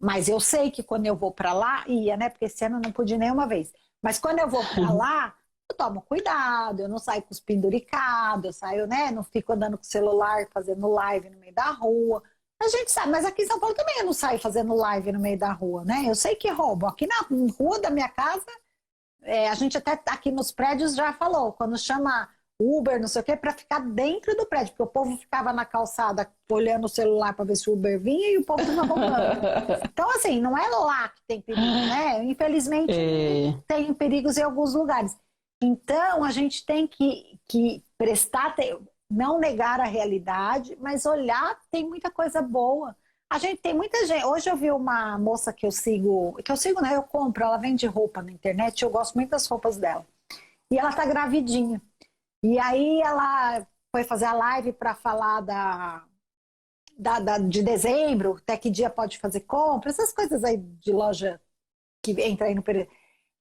Mas eu sei que quando eu vou para lá, né? Porque esse ano eu não pude nenhuma vez. Mas quando eu vou para lá, eu tomo cuidado, eu não saio com os penduricados, eu saio, né? Não fico andando com o celular, fazendo live no meio da rua. A gente sabe, mas aqui em São Paulo também eu não saio fazendo live no meio da rua, né? Eu sei que roubam. Aqui na rua da minha casa, a gente até aqui nos prédios já falou, quando chama Uber, não sei o quê, para ficar dentro do prédio, porque o povo ficava na calçada olhando o celular para ver se o Uber vinha e o povo estava roubando. Então, assim, não é lá que tem perigo, né? Infelizmente, tem perigos em alguns lugares. Então, a gente tem que prestar, não negar a realidade, mas olhar, tem muita coisa boa. A gente tem muita gente. Hoje eu vi uma moça que eu sigo, né? Eu compro, ela vende roupa na internet, eu gosto muito das roupas dela. E ela tá gravidinha. E aí ela foi fazer a live para falar de dezembro, até que dia pode fazer compra, essas coisas aí de loja que entra aí no período.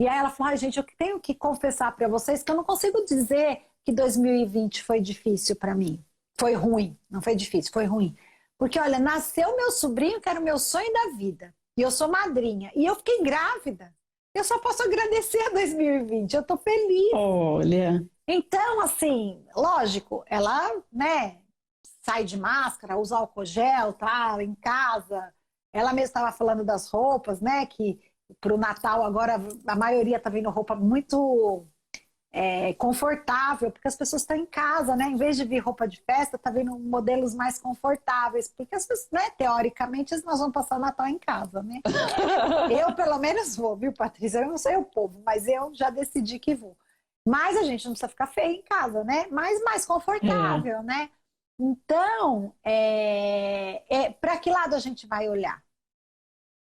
E aí ela falou, gente, eu tenho que confessar para vocês que eu não consigo dizer que 2020 foi difícil para mim. Foi ruim, não foi difícil, foi ruim. Porque, olha, nasceu meu sobrinho, que era o meu sonho da vida. E eu sou madrinha. E eu fiquei grávida. Eu só posso agradecer a 2020, eu tô feliz. Olha... Então, assim, lógico, ela, né, sai de máscara, usa álcool gel, tá em casa. Ela mesma estava falando das roupas, né, que para o Natal agora a maioria tá vindo roupa muito confortável, porque as pessoas estão em casa, né, em vez de vir roupa de festa, tá vindo modelos mais confortáveis, porque as pessoas, né, teoricamente nós vamos passar o Natal em casa, né. Eu pelo menos vou, viu, Patrícia? Eu não sei o povo, mas eu já decidi que vou. Mas a gente não precisa ficar feio em casa, né? Mas mais confortável, né? Então, para que lado a gente vai olhar?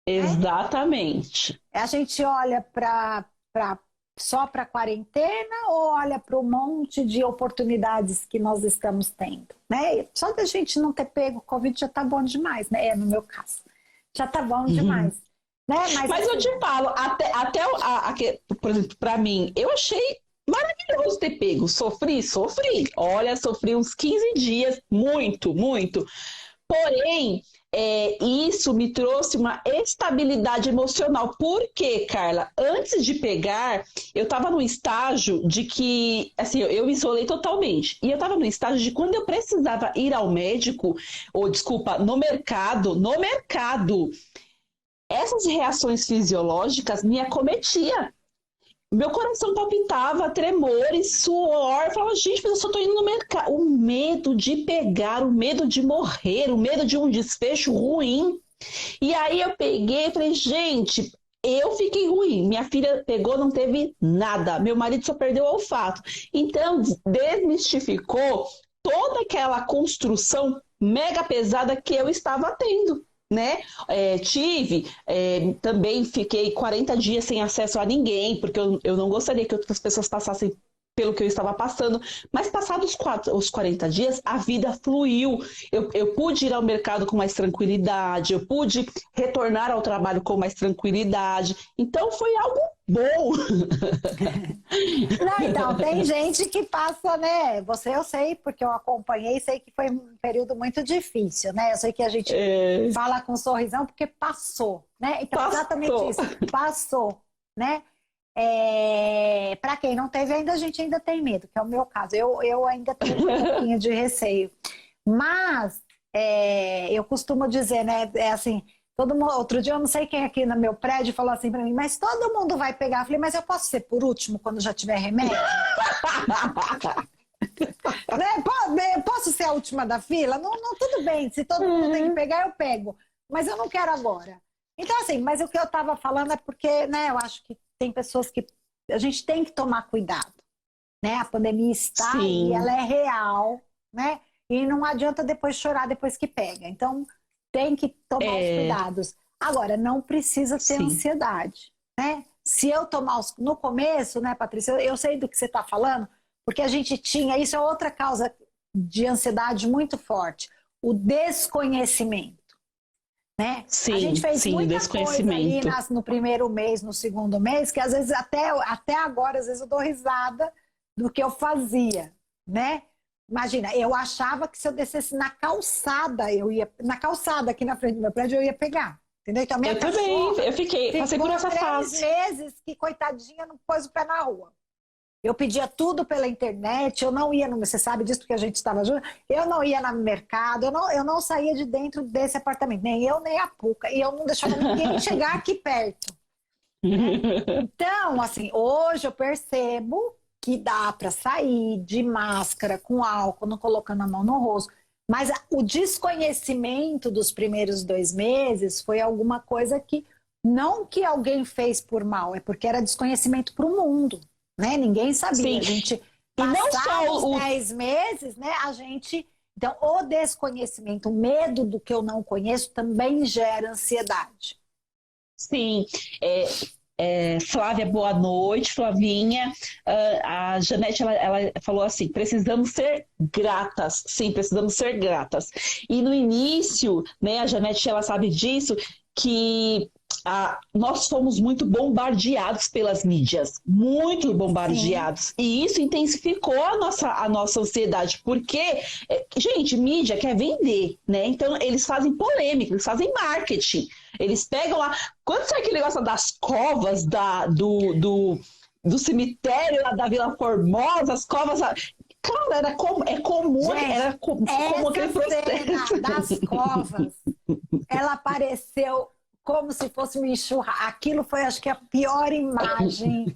Exatamente. A gente olha só para a quarentena ou olha para o monte de oportunidades que nós estamos tendo? Né? Só da gente não ter pego o Covid já tá bom demais, né? No meu caso. Já tá bom demais. Né? Mas eu te falo, por exemplo, para mim, eu achei maravilhoso ter pego. Sofri. Olha, sofri uns 15 dias. Muito, muito. Porém, isso me trouxe uma estabilidade emocional. Por quê, Carla? Antes de pegar, eu estava num estágio de que, assim, eu me isolei totalmente. E eu estava num estágio de quando eu precisava ir ao médico, ou desculpa, no mercado, essas reações fisiológicas me acometiam. Meu coração palpitava, tremores, suor. Eu falava, gente, mas eu só tô indo no mercado. O medo de pegar, o medo de morrer, o medo de um desfecho ruim. E aí eu peguei e falei, gente, eu fiquei ruim. Minha filha pegou, não teve nada. Meu marido só perdeu o olfato. Então, desmistificou toda aquela construção mega pesada que eu estava tendo. Né? Também fiquei 40 dias sem acesso a ninguém, porque eu não gostaria que outras pessoas passassem pelo que eu estava passando, mas passados os 40 dias, a vida fluiu, eu pude ir ao mercado com mais tranquilidade, eu pude retornar ao trabalho com mais tranquilidade, então foi algo bom. Não, então, tem gente que passa, né? Eu sei, porque eu acompanhei, sei que foi um período muito difícil, né? Eu sei que a gente fala com um sorrisão porque passou, né? Então, passou. Exatamente isso, passou, né? Para quem não teve ainda, a gente ainda tem medo, que é o meu caso. Eu ainda tenho um pouquinho de receio. Mas, eu costumo dizer, né? Assim, outro dia eu não sei quem aqui no meu prédio falou assim para mim, mas todo mundo vai pegar. Eu falei, mas eu posso ser por último quando já tiver remédio? Né? Posso ser a última da fila? Não, tudo bem, se todo mundo tem que pegar, eu pego. Mas eu não quero agora. Então, assim, mas o que eu estava falando é porque, né, eu acho que tem pessoas que a gente tem que tomar cuidado, né? A pandemia está aí, ela é real, né? E não adianta depois chorar depois que pega. Então, tem que tomar os cuidados. Agora, não precisa ter ansiedade, né? Se eu tomar no começo, né, Patrícia, eu sei do que você está falando, porque a gente tinha, isso é outra causa de ansiedade muito forte, o desconhecimento. Né? Sim, a gente fez muita coisa ali no primeiro mês, no segundo mês, que às vezes até agora, às vezes eu dou risada do que eu fazia, né? Imagina, eu achava que se eu descesse na calçada, na calçada aqui na frente do meu prédio, eu ia pegar. Entendeu? Então, eu também, passei por essa fase. 3 meses que, coitadinha, não pôs o pé na rua. Eu pedia tudo pela internet, eu não ia, você sabe disso porque a gente estava junto, eu não ia no mercado, eu não saía de dentro desse apartamento, nem eu, nem a Puca, e eu não deixava ninguém chegar aqui perto. Então, assim, hoje eu percebo que dá para sair de máscara, com álcool, não colocando a mão no rosto, mas o desconhecimento dos primeiros 2 meses foi alguma coisa que, não que alguém fez por mal, é porque era desconhecimento para o mundo. Né? Ninguém sabia. Sim. A gente passava os 10 meses, né? A gente. Então, o desconhecimento, o medo do que eu não conheço também gera ansiedade. Sim. Flávia, boa noite, Flavinha. A Janete, ela falou assim, precisamos ser gratas. Sim, precisamos ser gratas. E no início, né, a Janete, ela sabe disso, que nós fomos muito bombardeados pelas mídias, muito bombardeados. Sim. E isso intensificou a nossa ansiedade, porque, gente, mídia quer vender, né? Então, eles fazem polêmica, eles fazem marketing. Eles pegam lá... Quando sai aquele negócio das covas do cemitério lá da Vila Formosa, as covas... Cara, é comum, gente, era como aquele processo. Das covas, ela apareceu como se fosse uma enxurrada. Aquilo foi, acho que, a pior imagem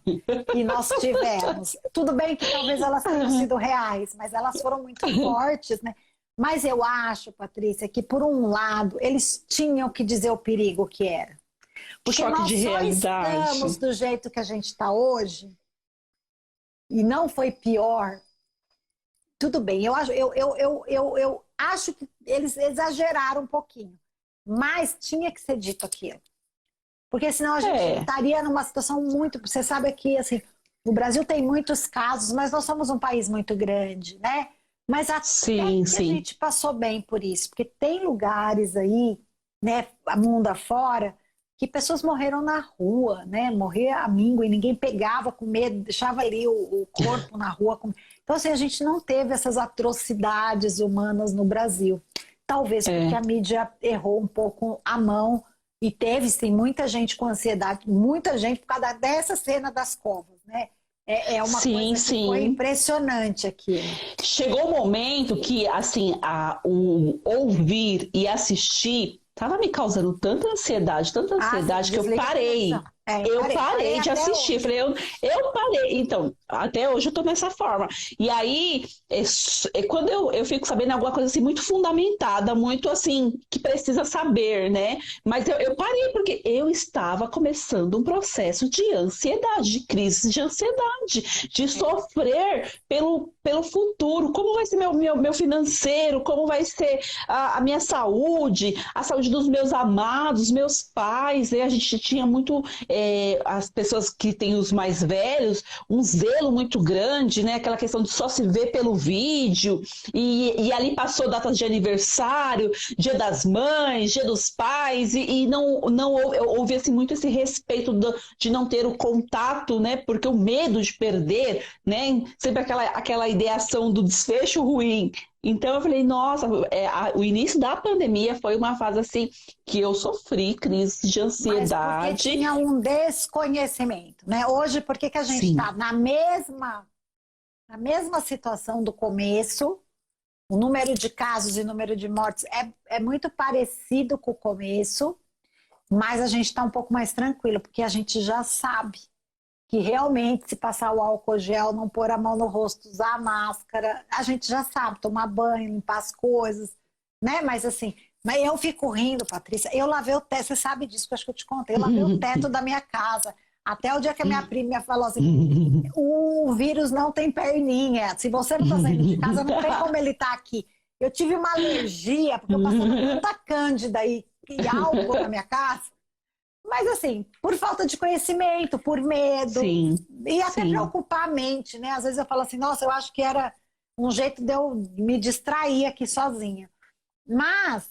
que nós tivemos. Tudo bem que talvez elas tenham sido reais, mas elas foram muito fortes, né? Mas eu acho, Patrícia, que por um lado, eles tinham que dizer o perigo que era. Porque choque nós de realidade. Estamos do jeito que a gente está hoje, e não foi pior. Tudo bem, eu acho que eles exageraram um pouquinho. Mas tinha que ser dito aquilo. Porque senão a gente estaria numa situação muito... Você sabe que, assim, o Brasil tem muitos casos, mas nós somos um país muito grande, né? Mas até que a gente passou bem por isso. Porque tem lugares aí, né, mundo afora, que pessoas morreram na rua, né? Morria a míngua e ninguém pegava com medo, deixava ali o corpo na rua. Então, assim, a gente não teve essas atrocidades humanas no Brasil. talvez porque a mídia errou um pouco a mão e teve, sim, muita gente com ansiedade, muita gente por causa dessa cena das covas, né? É uma coisa que foi impressionante aqui. Chegou o momento que, assim, o ouvir e assistir estava me causando tanta ansiedade que eu parei. Eu parei de assistir. Falei, eu parei. Então, até hoje eu tô nessa forma. E aí, quando eu fico sabendo alguma coisa assim muito fundamentada, muito assim, que precisa saber, né? Mas eu parei porque eu estava começando um processo de ansiedade, de crise de ansiedade, de sofrer pelo futuro. Como vai ser meu financeiro? Como vai ser a minha saúde? A saúde dos meus amados, meus pais, né? A gente tinha muito, as pessoas que têm os mais velhos, um zelo muito grande, né? Aquela questão de só se ver pelo vídeo, e ali passou datas de aniversário, Dia das Mães, Dia dos Pais, e não houve assim, muito esse respeito de não ter o contato, né? Porque o medo de perder, né? Sempre aquela ideação do desfecho ruim. Então eu falei, nossa, o início da pandemia foi uma fase assim que eu sofri crise de ansiedade. Mas porque tinha um desconhecimento, né? Hoje, por que a gente está na mesma situação do começo? O número de casos e número de mortes é muito parecido com o começo, mas a gente está um pouco mais tranquilo, porque a gente já sabe que realmente se passar o álcool gel, não pôr a mão no rosto, usar a máscara, a gente já sabe, tomar banho, limpar as coisas, né? Mas assim, eu fico rindo, Patrícia, eu lavei o teto, você sabe disso, que eu acho que eu te contei, eu lavei o teto da minha casa, até o dia que a minha prima falou assim, o vírus não tem perninha, se você não está saindo de casa, não tem como ele estar aqui. Eu tive uma alergia, porque eu passava tanta cândida e álcool na minha casa. Mas assim, por falta de conhecimento, por medo, e até preocupar a mente, né? Às vezes eu falo assim, nossa, eu acho que era um jeito de eu me distrair aqui sozinha. Mas,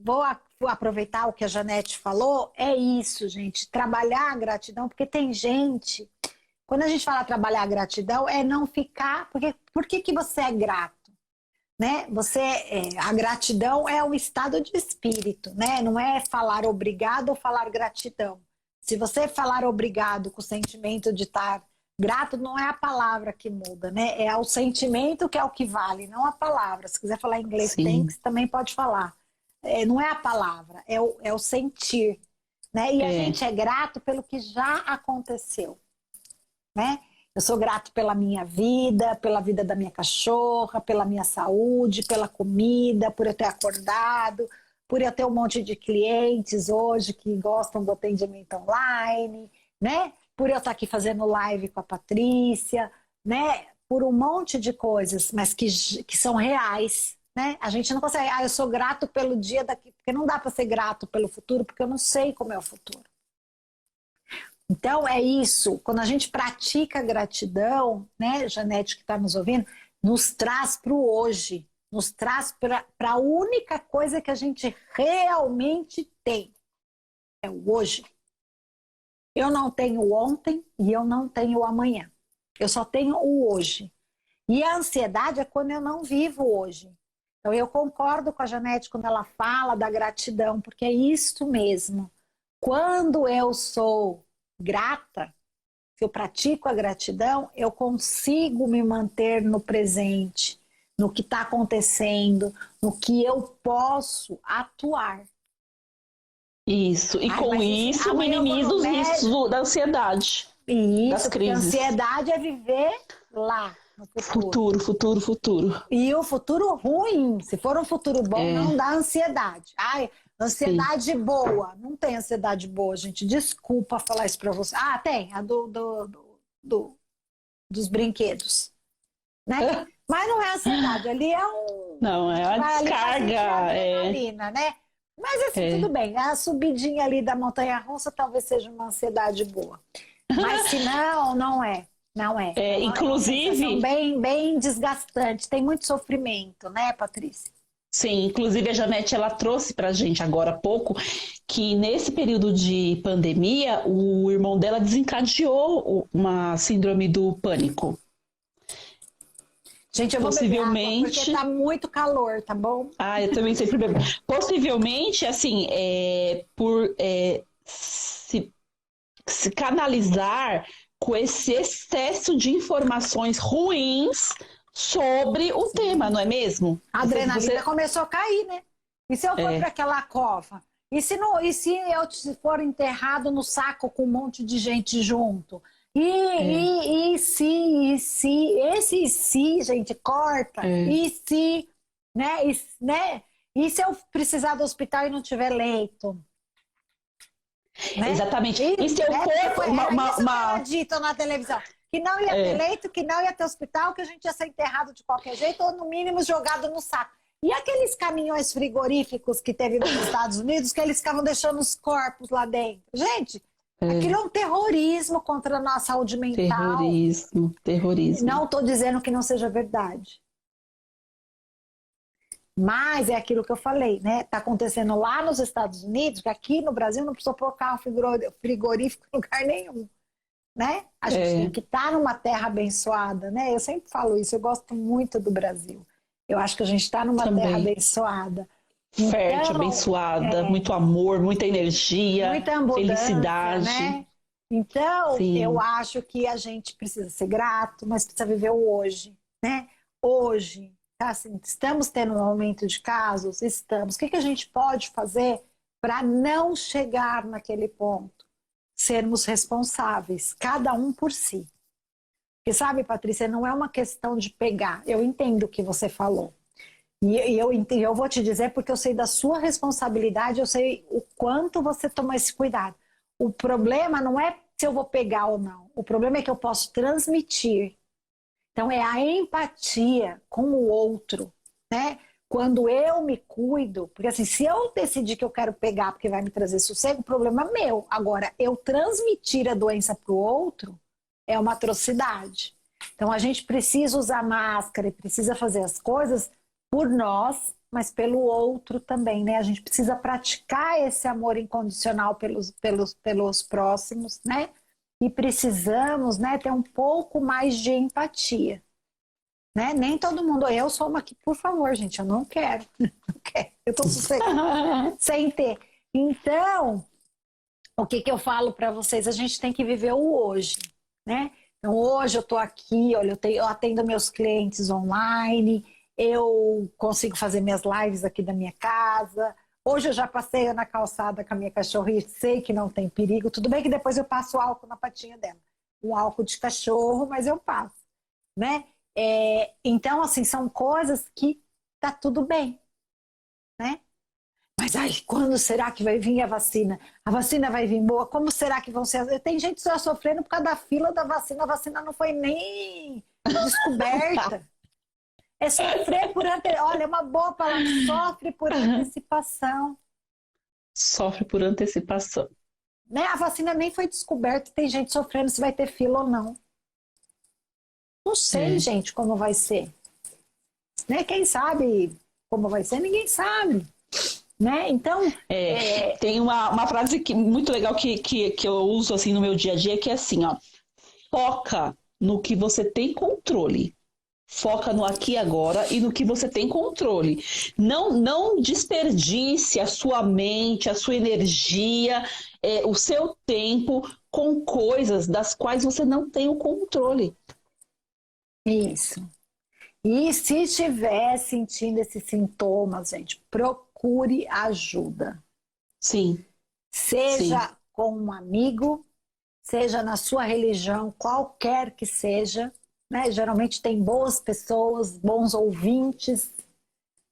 vou aproveitar o que a Janete falou, é isso, gente, trabalhar a gratidão, porque tem gente, quando a gente fala trabalhar a gratidão, é não ficar, por que você é grato? Né? A gratidão é um estado de espírito, né? Não é falar obrigado ou falar gratidão. Se você falar obrigado com o sentimento de estar grato, não é a palavra que muda, né? É o sentimento que é o que vale, não a palavra. Se quiser falar inglês, thanks, também pode falar. Não é a palavra, é o sentir, né? E a gente é grato pelo que já aconteceu, né? Eu sou grato pela minha vida, pela vida da minha cachorra, pela minha saúde, pela comida, por eu ter acordado, por eu ter um monte de clientes hoje que gostam do atendimento online, né? Por eu estar aqui fazendo live com a Patrícia, né? Por um monte de coisas, mas que são reais, né? A gente não consegue, eu sou grato pelo dia daqui, porque não dá para ser grato pelo futuro, porque eu não sei como é o futuro. Então, é isso. Quando a gente pratica a gratidão, né, Janete, que está nos ouvindo, nos traz para o hoje. Nos traz para a única coisa que a gente realmente tem. É o hoje. Eu não tenho ontem e eu não tenho amanhã. Eu só tenho o hoje. E a ansiedade é quando eu não vivo hoje. Então, eu concordo com a Janete quando ela fala da gratidão, porque é isso mesmo. Quando eu sou grata, se eu pratico a gratidão, eu consigo me manter no presente, no que está acontecendo, no que eu posso atuar. Isso, e com isso minimiza os riscos da ansiedade, das crises. A ansiedade é viver lá, no futuro. Futuro. E o futuro ruim, se for um futuro bom, não dá ansiedade. Ansiedade boa. Não tem ansiedade boa, gente. Desculpa falar isso pra você. Tem, a dos brinquedos. Né? Mas não é ansiedade, ali é um... Não, é uma descarga. Adrenalina, né? Mas assim, tudo bem. A subidinha ali da montanha-russa talvez seja uma ansiedade boa. Mas se não é. Não é. Inclusive... É uma bem, bem desgastante. Tem muito sofrimento, né, Patrícia? Sim, inclusive a Janete, ela trouxe pra gente agora há pouco que nesse período de pandemia, o irmão dela desencadeou uma síndrome do pânico. Gente, eu vou beber água Possivelmente. porque tá muito calor, tá bom? Eu também sempre bebo. Possivelmente, assim, por se canalizar com esse excesso de informações ruins sobre o tema, não é mesmo? A adrenalina começou a cair, né? E se eu for para aquela cova? E se eu for enterrado no saco com um monte de gente junto? E se, esse se, gente, corta. E se, né? E se eu precisar do hospital e não tiver leito? Né? Exatamente. E se eu for isso que era dito na televisão. Que não ia ter leito, que não ia ter hospital, que a gente ia ser enterrado de qualquer jeito, ou no mínimo jogado no saco. E aqueles caminhões frigoríficos que teve nos Estados Unidos, que eles ficavam deixando os corpos lá dentro. Gente, aquilo é um terrorismo contra a nossa saúde mental. Terrorismo. Não estou dizendo que não seja verdade. Mas é aquilo que eu falei, né? Está acontecendo lá nos Estados Unidos, que aqui no Brasil não precisou pôr carro frigorífico em lugar nenhum. Né? A gente tem que estar numa terra abençoada, né? Eu sempre falo isso, eu gosto muito do Brasil. Eu acho que a gente está numa terra abençoada. Fértil, então, abençoada, muito amor, muita energia, muita felicidade. Né? Então, eu acho que a gente precisa ser grato, mas precisa viver o hoje. Né? Hoje, tá, assim, estamos tendo um aumento de casos? Estamos. O que a gente pode fazer para não chegar naquele ponto? Sermos responsáveis, cada um por si. Porque sabe, Patrícia, não é uma questão de pegar. Eu entendo o que você falou. E eu vou te dizer porque eu sei da sua responsabilidade, eu sei o quanto você toma esse cuidado. O problema não é se eu vou pegar ou não. O problema é que eu posso transmitir. Então é a empatia com o outro, né? Quando eu me cuido, porque assim, se eu decidir que eu quero pegar porque vai me trazer sossego, o problema é meu. Agora, eu transmitir a doença para o outro é uma atrocidade. Então, a gente precisa usar máscara e precisa fazer as coisas por nós, mas pelo outro também, né? A gente precisa praticar esse amor incondicional pelos próximos, né? E precisamos, né, ter um pouco mais de empatia. Né? Nem todo mundo. Eu sou uma que, por favor, gente, eu não quero. Não quero. Eu estou sossegada sem ter. Então, o que eu falo para vocês? A gente tem que viver o hoje. Né? Então, hoje eu estou aqui, olha, eu atendo meus clientes online, eu consigo fazer minhas lives aqui da minha casa. Hoje eu já passeio na calçada com a minha cachorrinha, sei que não tem perigo. Tudo bem que depois eu passo álcool na patinha dela. Um álcool de cachorro, mas eu passo. Né? Então, assim, são coisas que tá tudo bem, né? Mas, quando será que vai vir a vacina? A vacina vai vir boa? Como será que vão ser? Tem gente já sofrendo por causa da fila da vacina. A vacina não foi nem descoberta. É sofrer por antecipação. Olha, é uma boa palavra. Sofre por antecipação. Sofre por antecipação. Né? A vacina nem foi descoberta. Tem gente sofrendo se vai ter fila ou não. Não sei, gente, como vai ser. Né? Quem sabe como vai ser, ninguém sabe. Né? Então... Tem uma frase muito legal que eu uso assim, no meu dia a dia, que é assim, ó. Foca no que você tem controle. Foca no aqui e agora e no que você tem controle. Não desperdice a sua mente, a sua energia, o seu tempo com coisas das quais você não tem o controle. Isso. E se estiver sentindo esses sintomas, gente, procure ajuda. Sim. Seja com um amigo, seja na sua religião, qualquer que seja, né? Geralmente tem boas pessoas, bons ouvintes,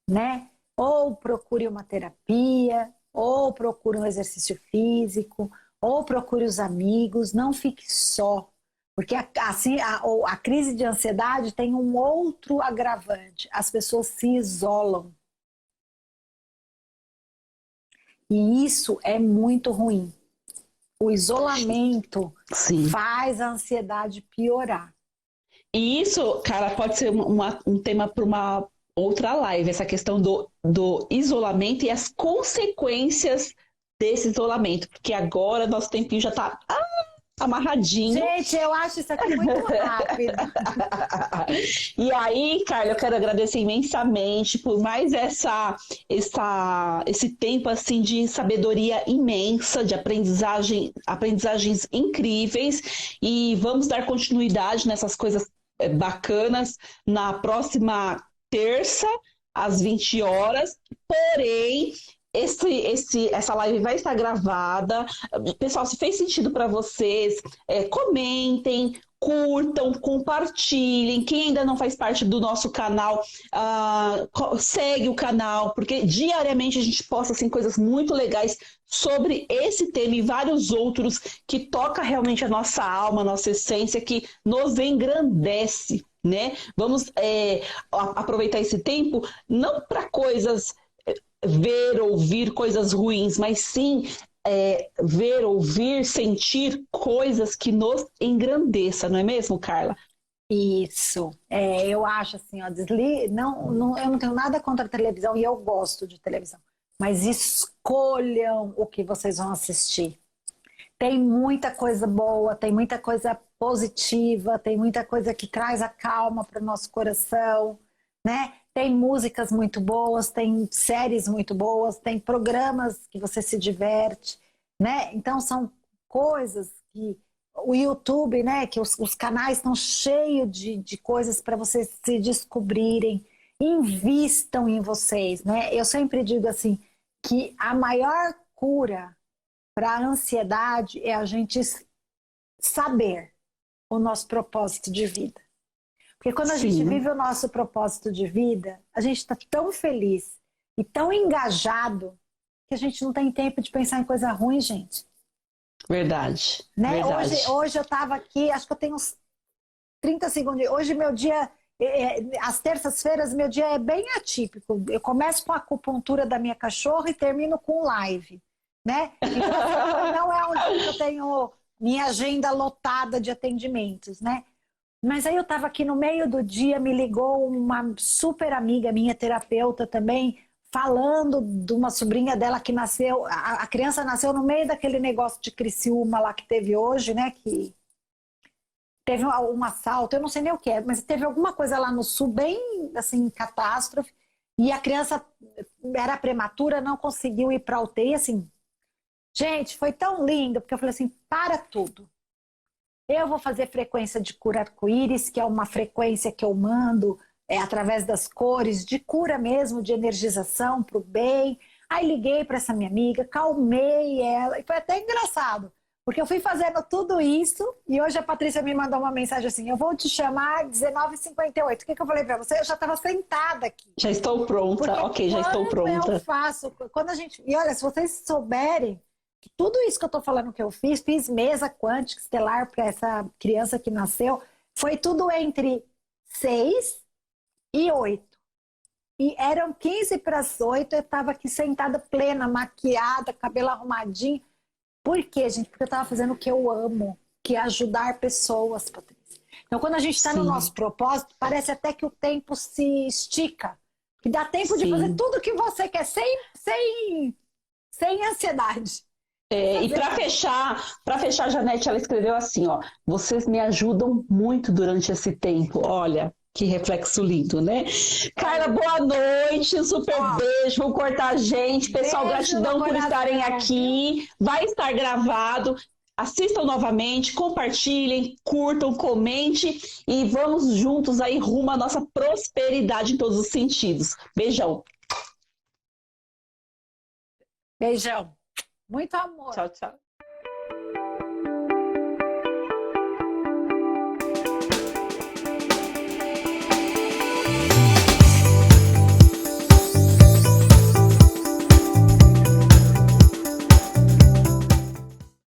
né? Ou procure uma terapia, ou procure um exercício físico, ou procure os amigos, não fique só. Porque assim, a crise de ansiedade tem um outro agravante. As pessoas se isolam. E isso é muito ruim. O isolamento faz a ansiedade piorar. E isso, cara, pode ser um tema para uma outra live. Essa questão do isolamento e as consequências desse isolamento. Porque agora nosso tempinho já está amarradinho. Gente, eu acho isso aqui muito rápido. E aí, Carla, eu quero agradecer imensamente por mais esse tempo assim de sabedoria imensa, de aprendizagens incríveis. E vamos dar continuidade nessas coisas bacanas na próxima terça, às 20 horas. Porém, essa live vai estar gravada. Pessoal, se fez sentido para vocês, comentem, curtam, compartilhem. Quem ainda não faz parte do nosso canal, segue o canal, porque diariamente a gente posta assim, coisas muito legais sobre esse tema e vários outros que toca realmente a nossa alma, a nossa essência, que nos engrandece, né? Vamos aproveitar esse tempo não para coisas ver, ouvir coisas ruins, mas sim ver, ouvir, sentir coisas que nos engrandeçam, não é mesmo, Carla? Isso. Eu acho assim, ó, eu não tenho nada contra a televisão e eu gosto de televisão, mas escolham o que vocês vão assistir. Tem muita coisa boa, tem muita coisa positiva, tem muita coisa que traz a calma para o nosso coração, né? Tem músicas muito boas, tem séries muito boas, tem programas que você se diverte, né? Então são coisas que o YouTube, né? Que os canais estão cheios de coisas para vocês se descobrirem. Invistam em vocês, né? Eu sempre digo assim que a maior cura para a ansiedade é a gente saber o nosso propósito de vida. Porque quando a gente vive o nosso propósito de vida, a gente está tão feliz e tão engajado que a gente não tem tempo de pensar em coisa ruim, gente. Verdade. Né? Verdade. Hoje eu estava aqui, acho que eu tenho uns 30 segundos. Hoje meu dia, às terças-feiras, meu dia é bem atípico. Eu começo com a acupuntura da minha cachorra e termino com live. Né? Então, não é um dia que eu tenho minha agenda lotada de atendimentos, né? Mas aí eu estava aqui no meio do dia, me ligou uma super amiga minha, terapeuta também, falando de uma sobrinha dela que nasceu, a criança nasceu no meio daquele negócio de Criciúma lá que teve hoje, né? Que teve um assalto, eu não sei nem o que é, mas teve alguma coisa lá no sul, bem assim, catástrofe, e a criança era prematura, não conseguiu ir para a UTI, assim. Gente, foi tão lindo, porque eu falei assim, para tudo. Eu vou fazer frequência de cura arco-íris, que é uma frequência que eu mando através das cores, de cura mesmo, de energização para o bem. Aí liguei para essa minha amiga, calmei ela, e foi até engraçado, porque eu fui fazendo tudo isso, e hoje a Patrícia me mandou uma mensagem assim, eu vou te chamar às 19h58. O que eu falei para você? Eu já estava sentada aqui. Já estou pronta, porque ok, já estou pronta. Eu faço, quando a gente... E olha, se vocês souberem, tudo isso que eu tô falando que eu fiz mesa quântica estelar para essa criança que nasceu, foi tudo entre 6 e 8. E eram 15 para as 8, eu estava aqui sentada plena, maquiada, cabelo arrumadinho. Por quê, gente? Porque eu estava fazendo o que eu amo, que é ajudar pessoas, Patrícia. Então, quando a gente está no nosso propósito, parece até que o tempo se estica. Que dá tempo de fazer tudo o que você quer, sem ansiedade. E para fechar, a Janete, ela escreveu assim, ó, vocês me ajudam muito durante esse tempo. Olha, que reflexo lindo, né? Carla, boa noite, super beijo, vou cortar a gente. Pessoal, gratidão por estarem aqui. Vai estar gravado. Assistam novamente, compartilhem, curtam, comentem e vamos juntos aí rumo à nossa prosperidade em todos os sentidos. Beijão. Beijão. Muito amor. Tchau, tchau.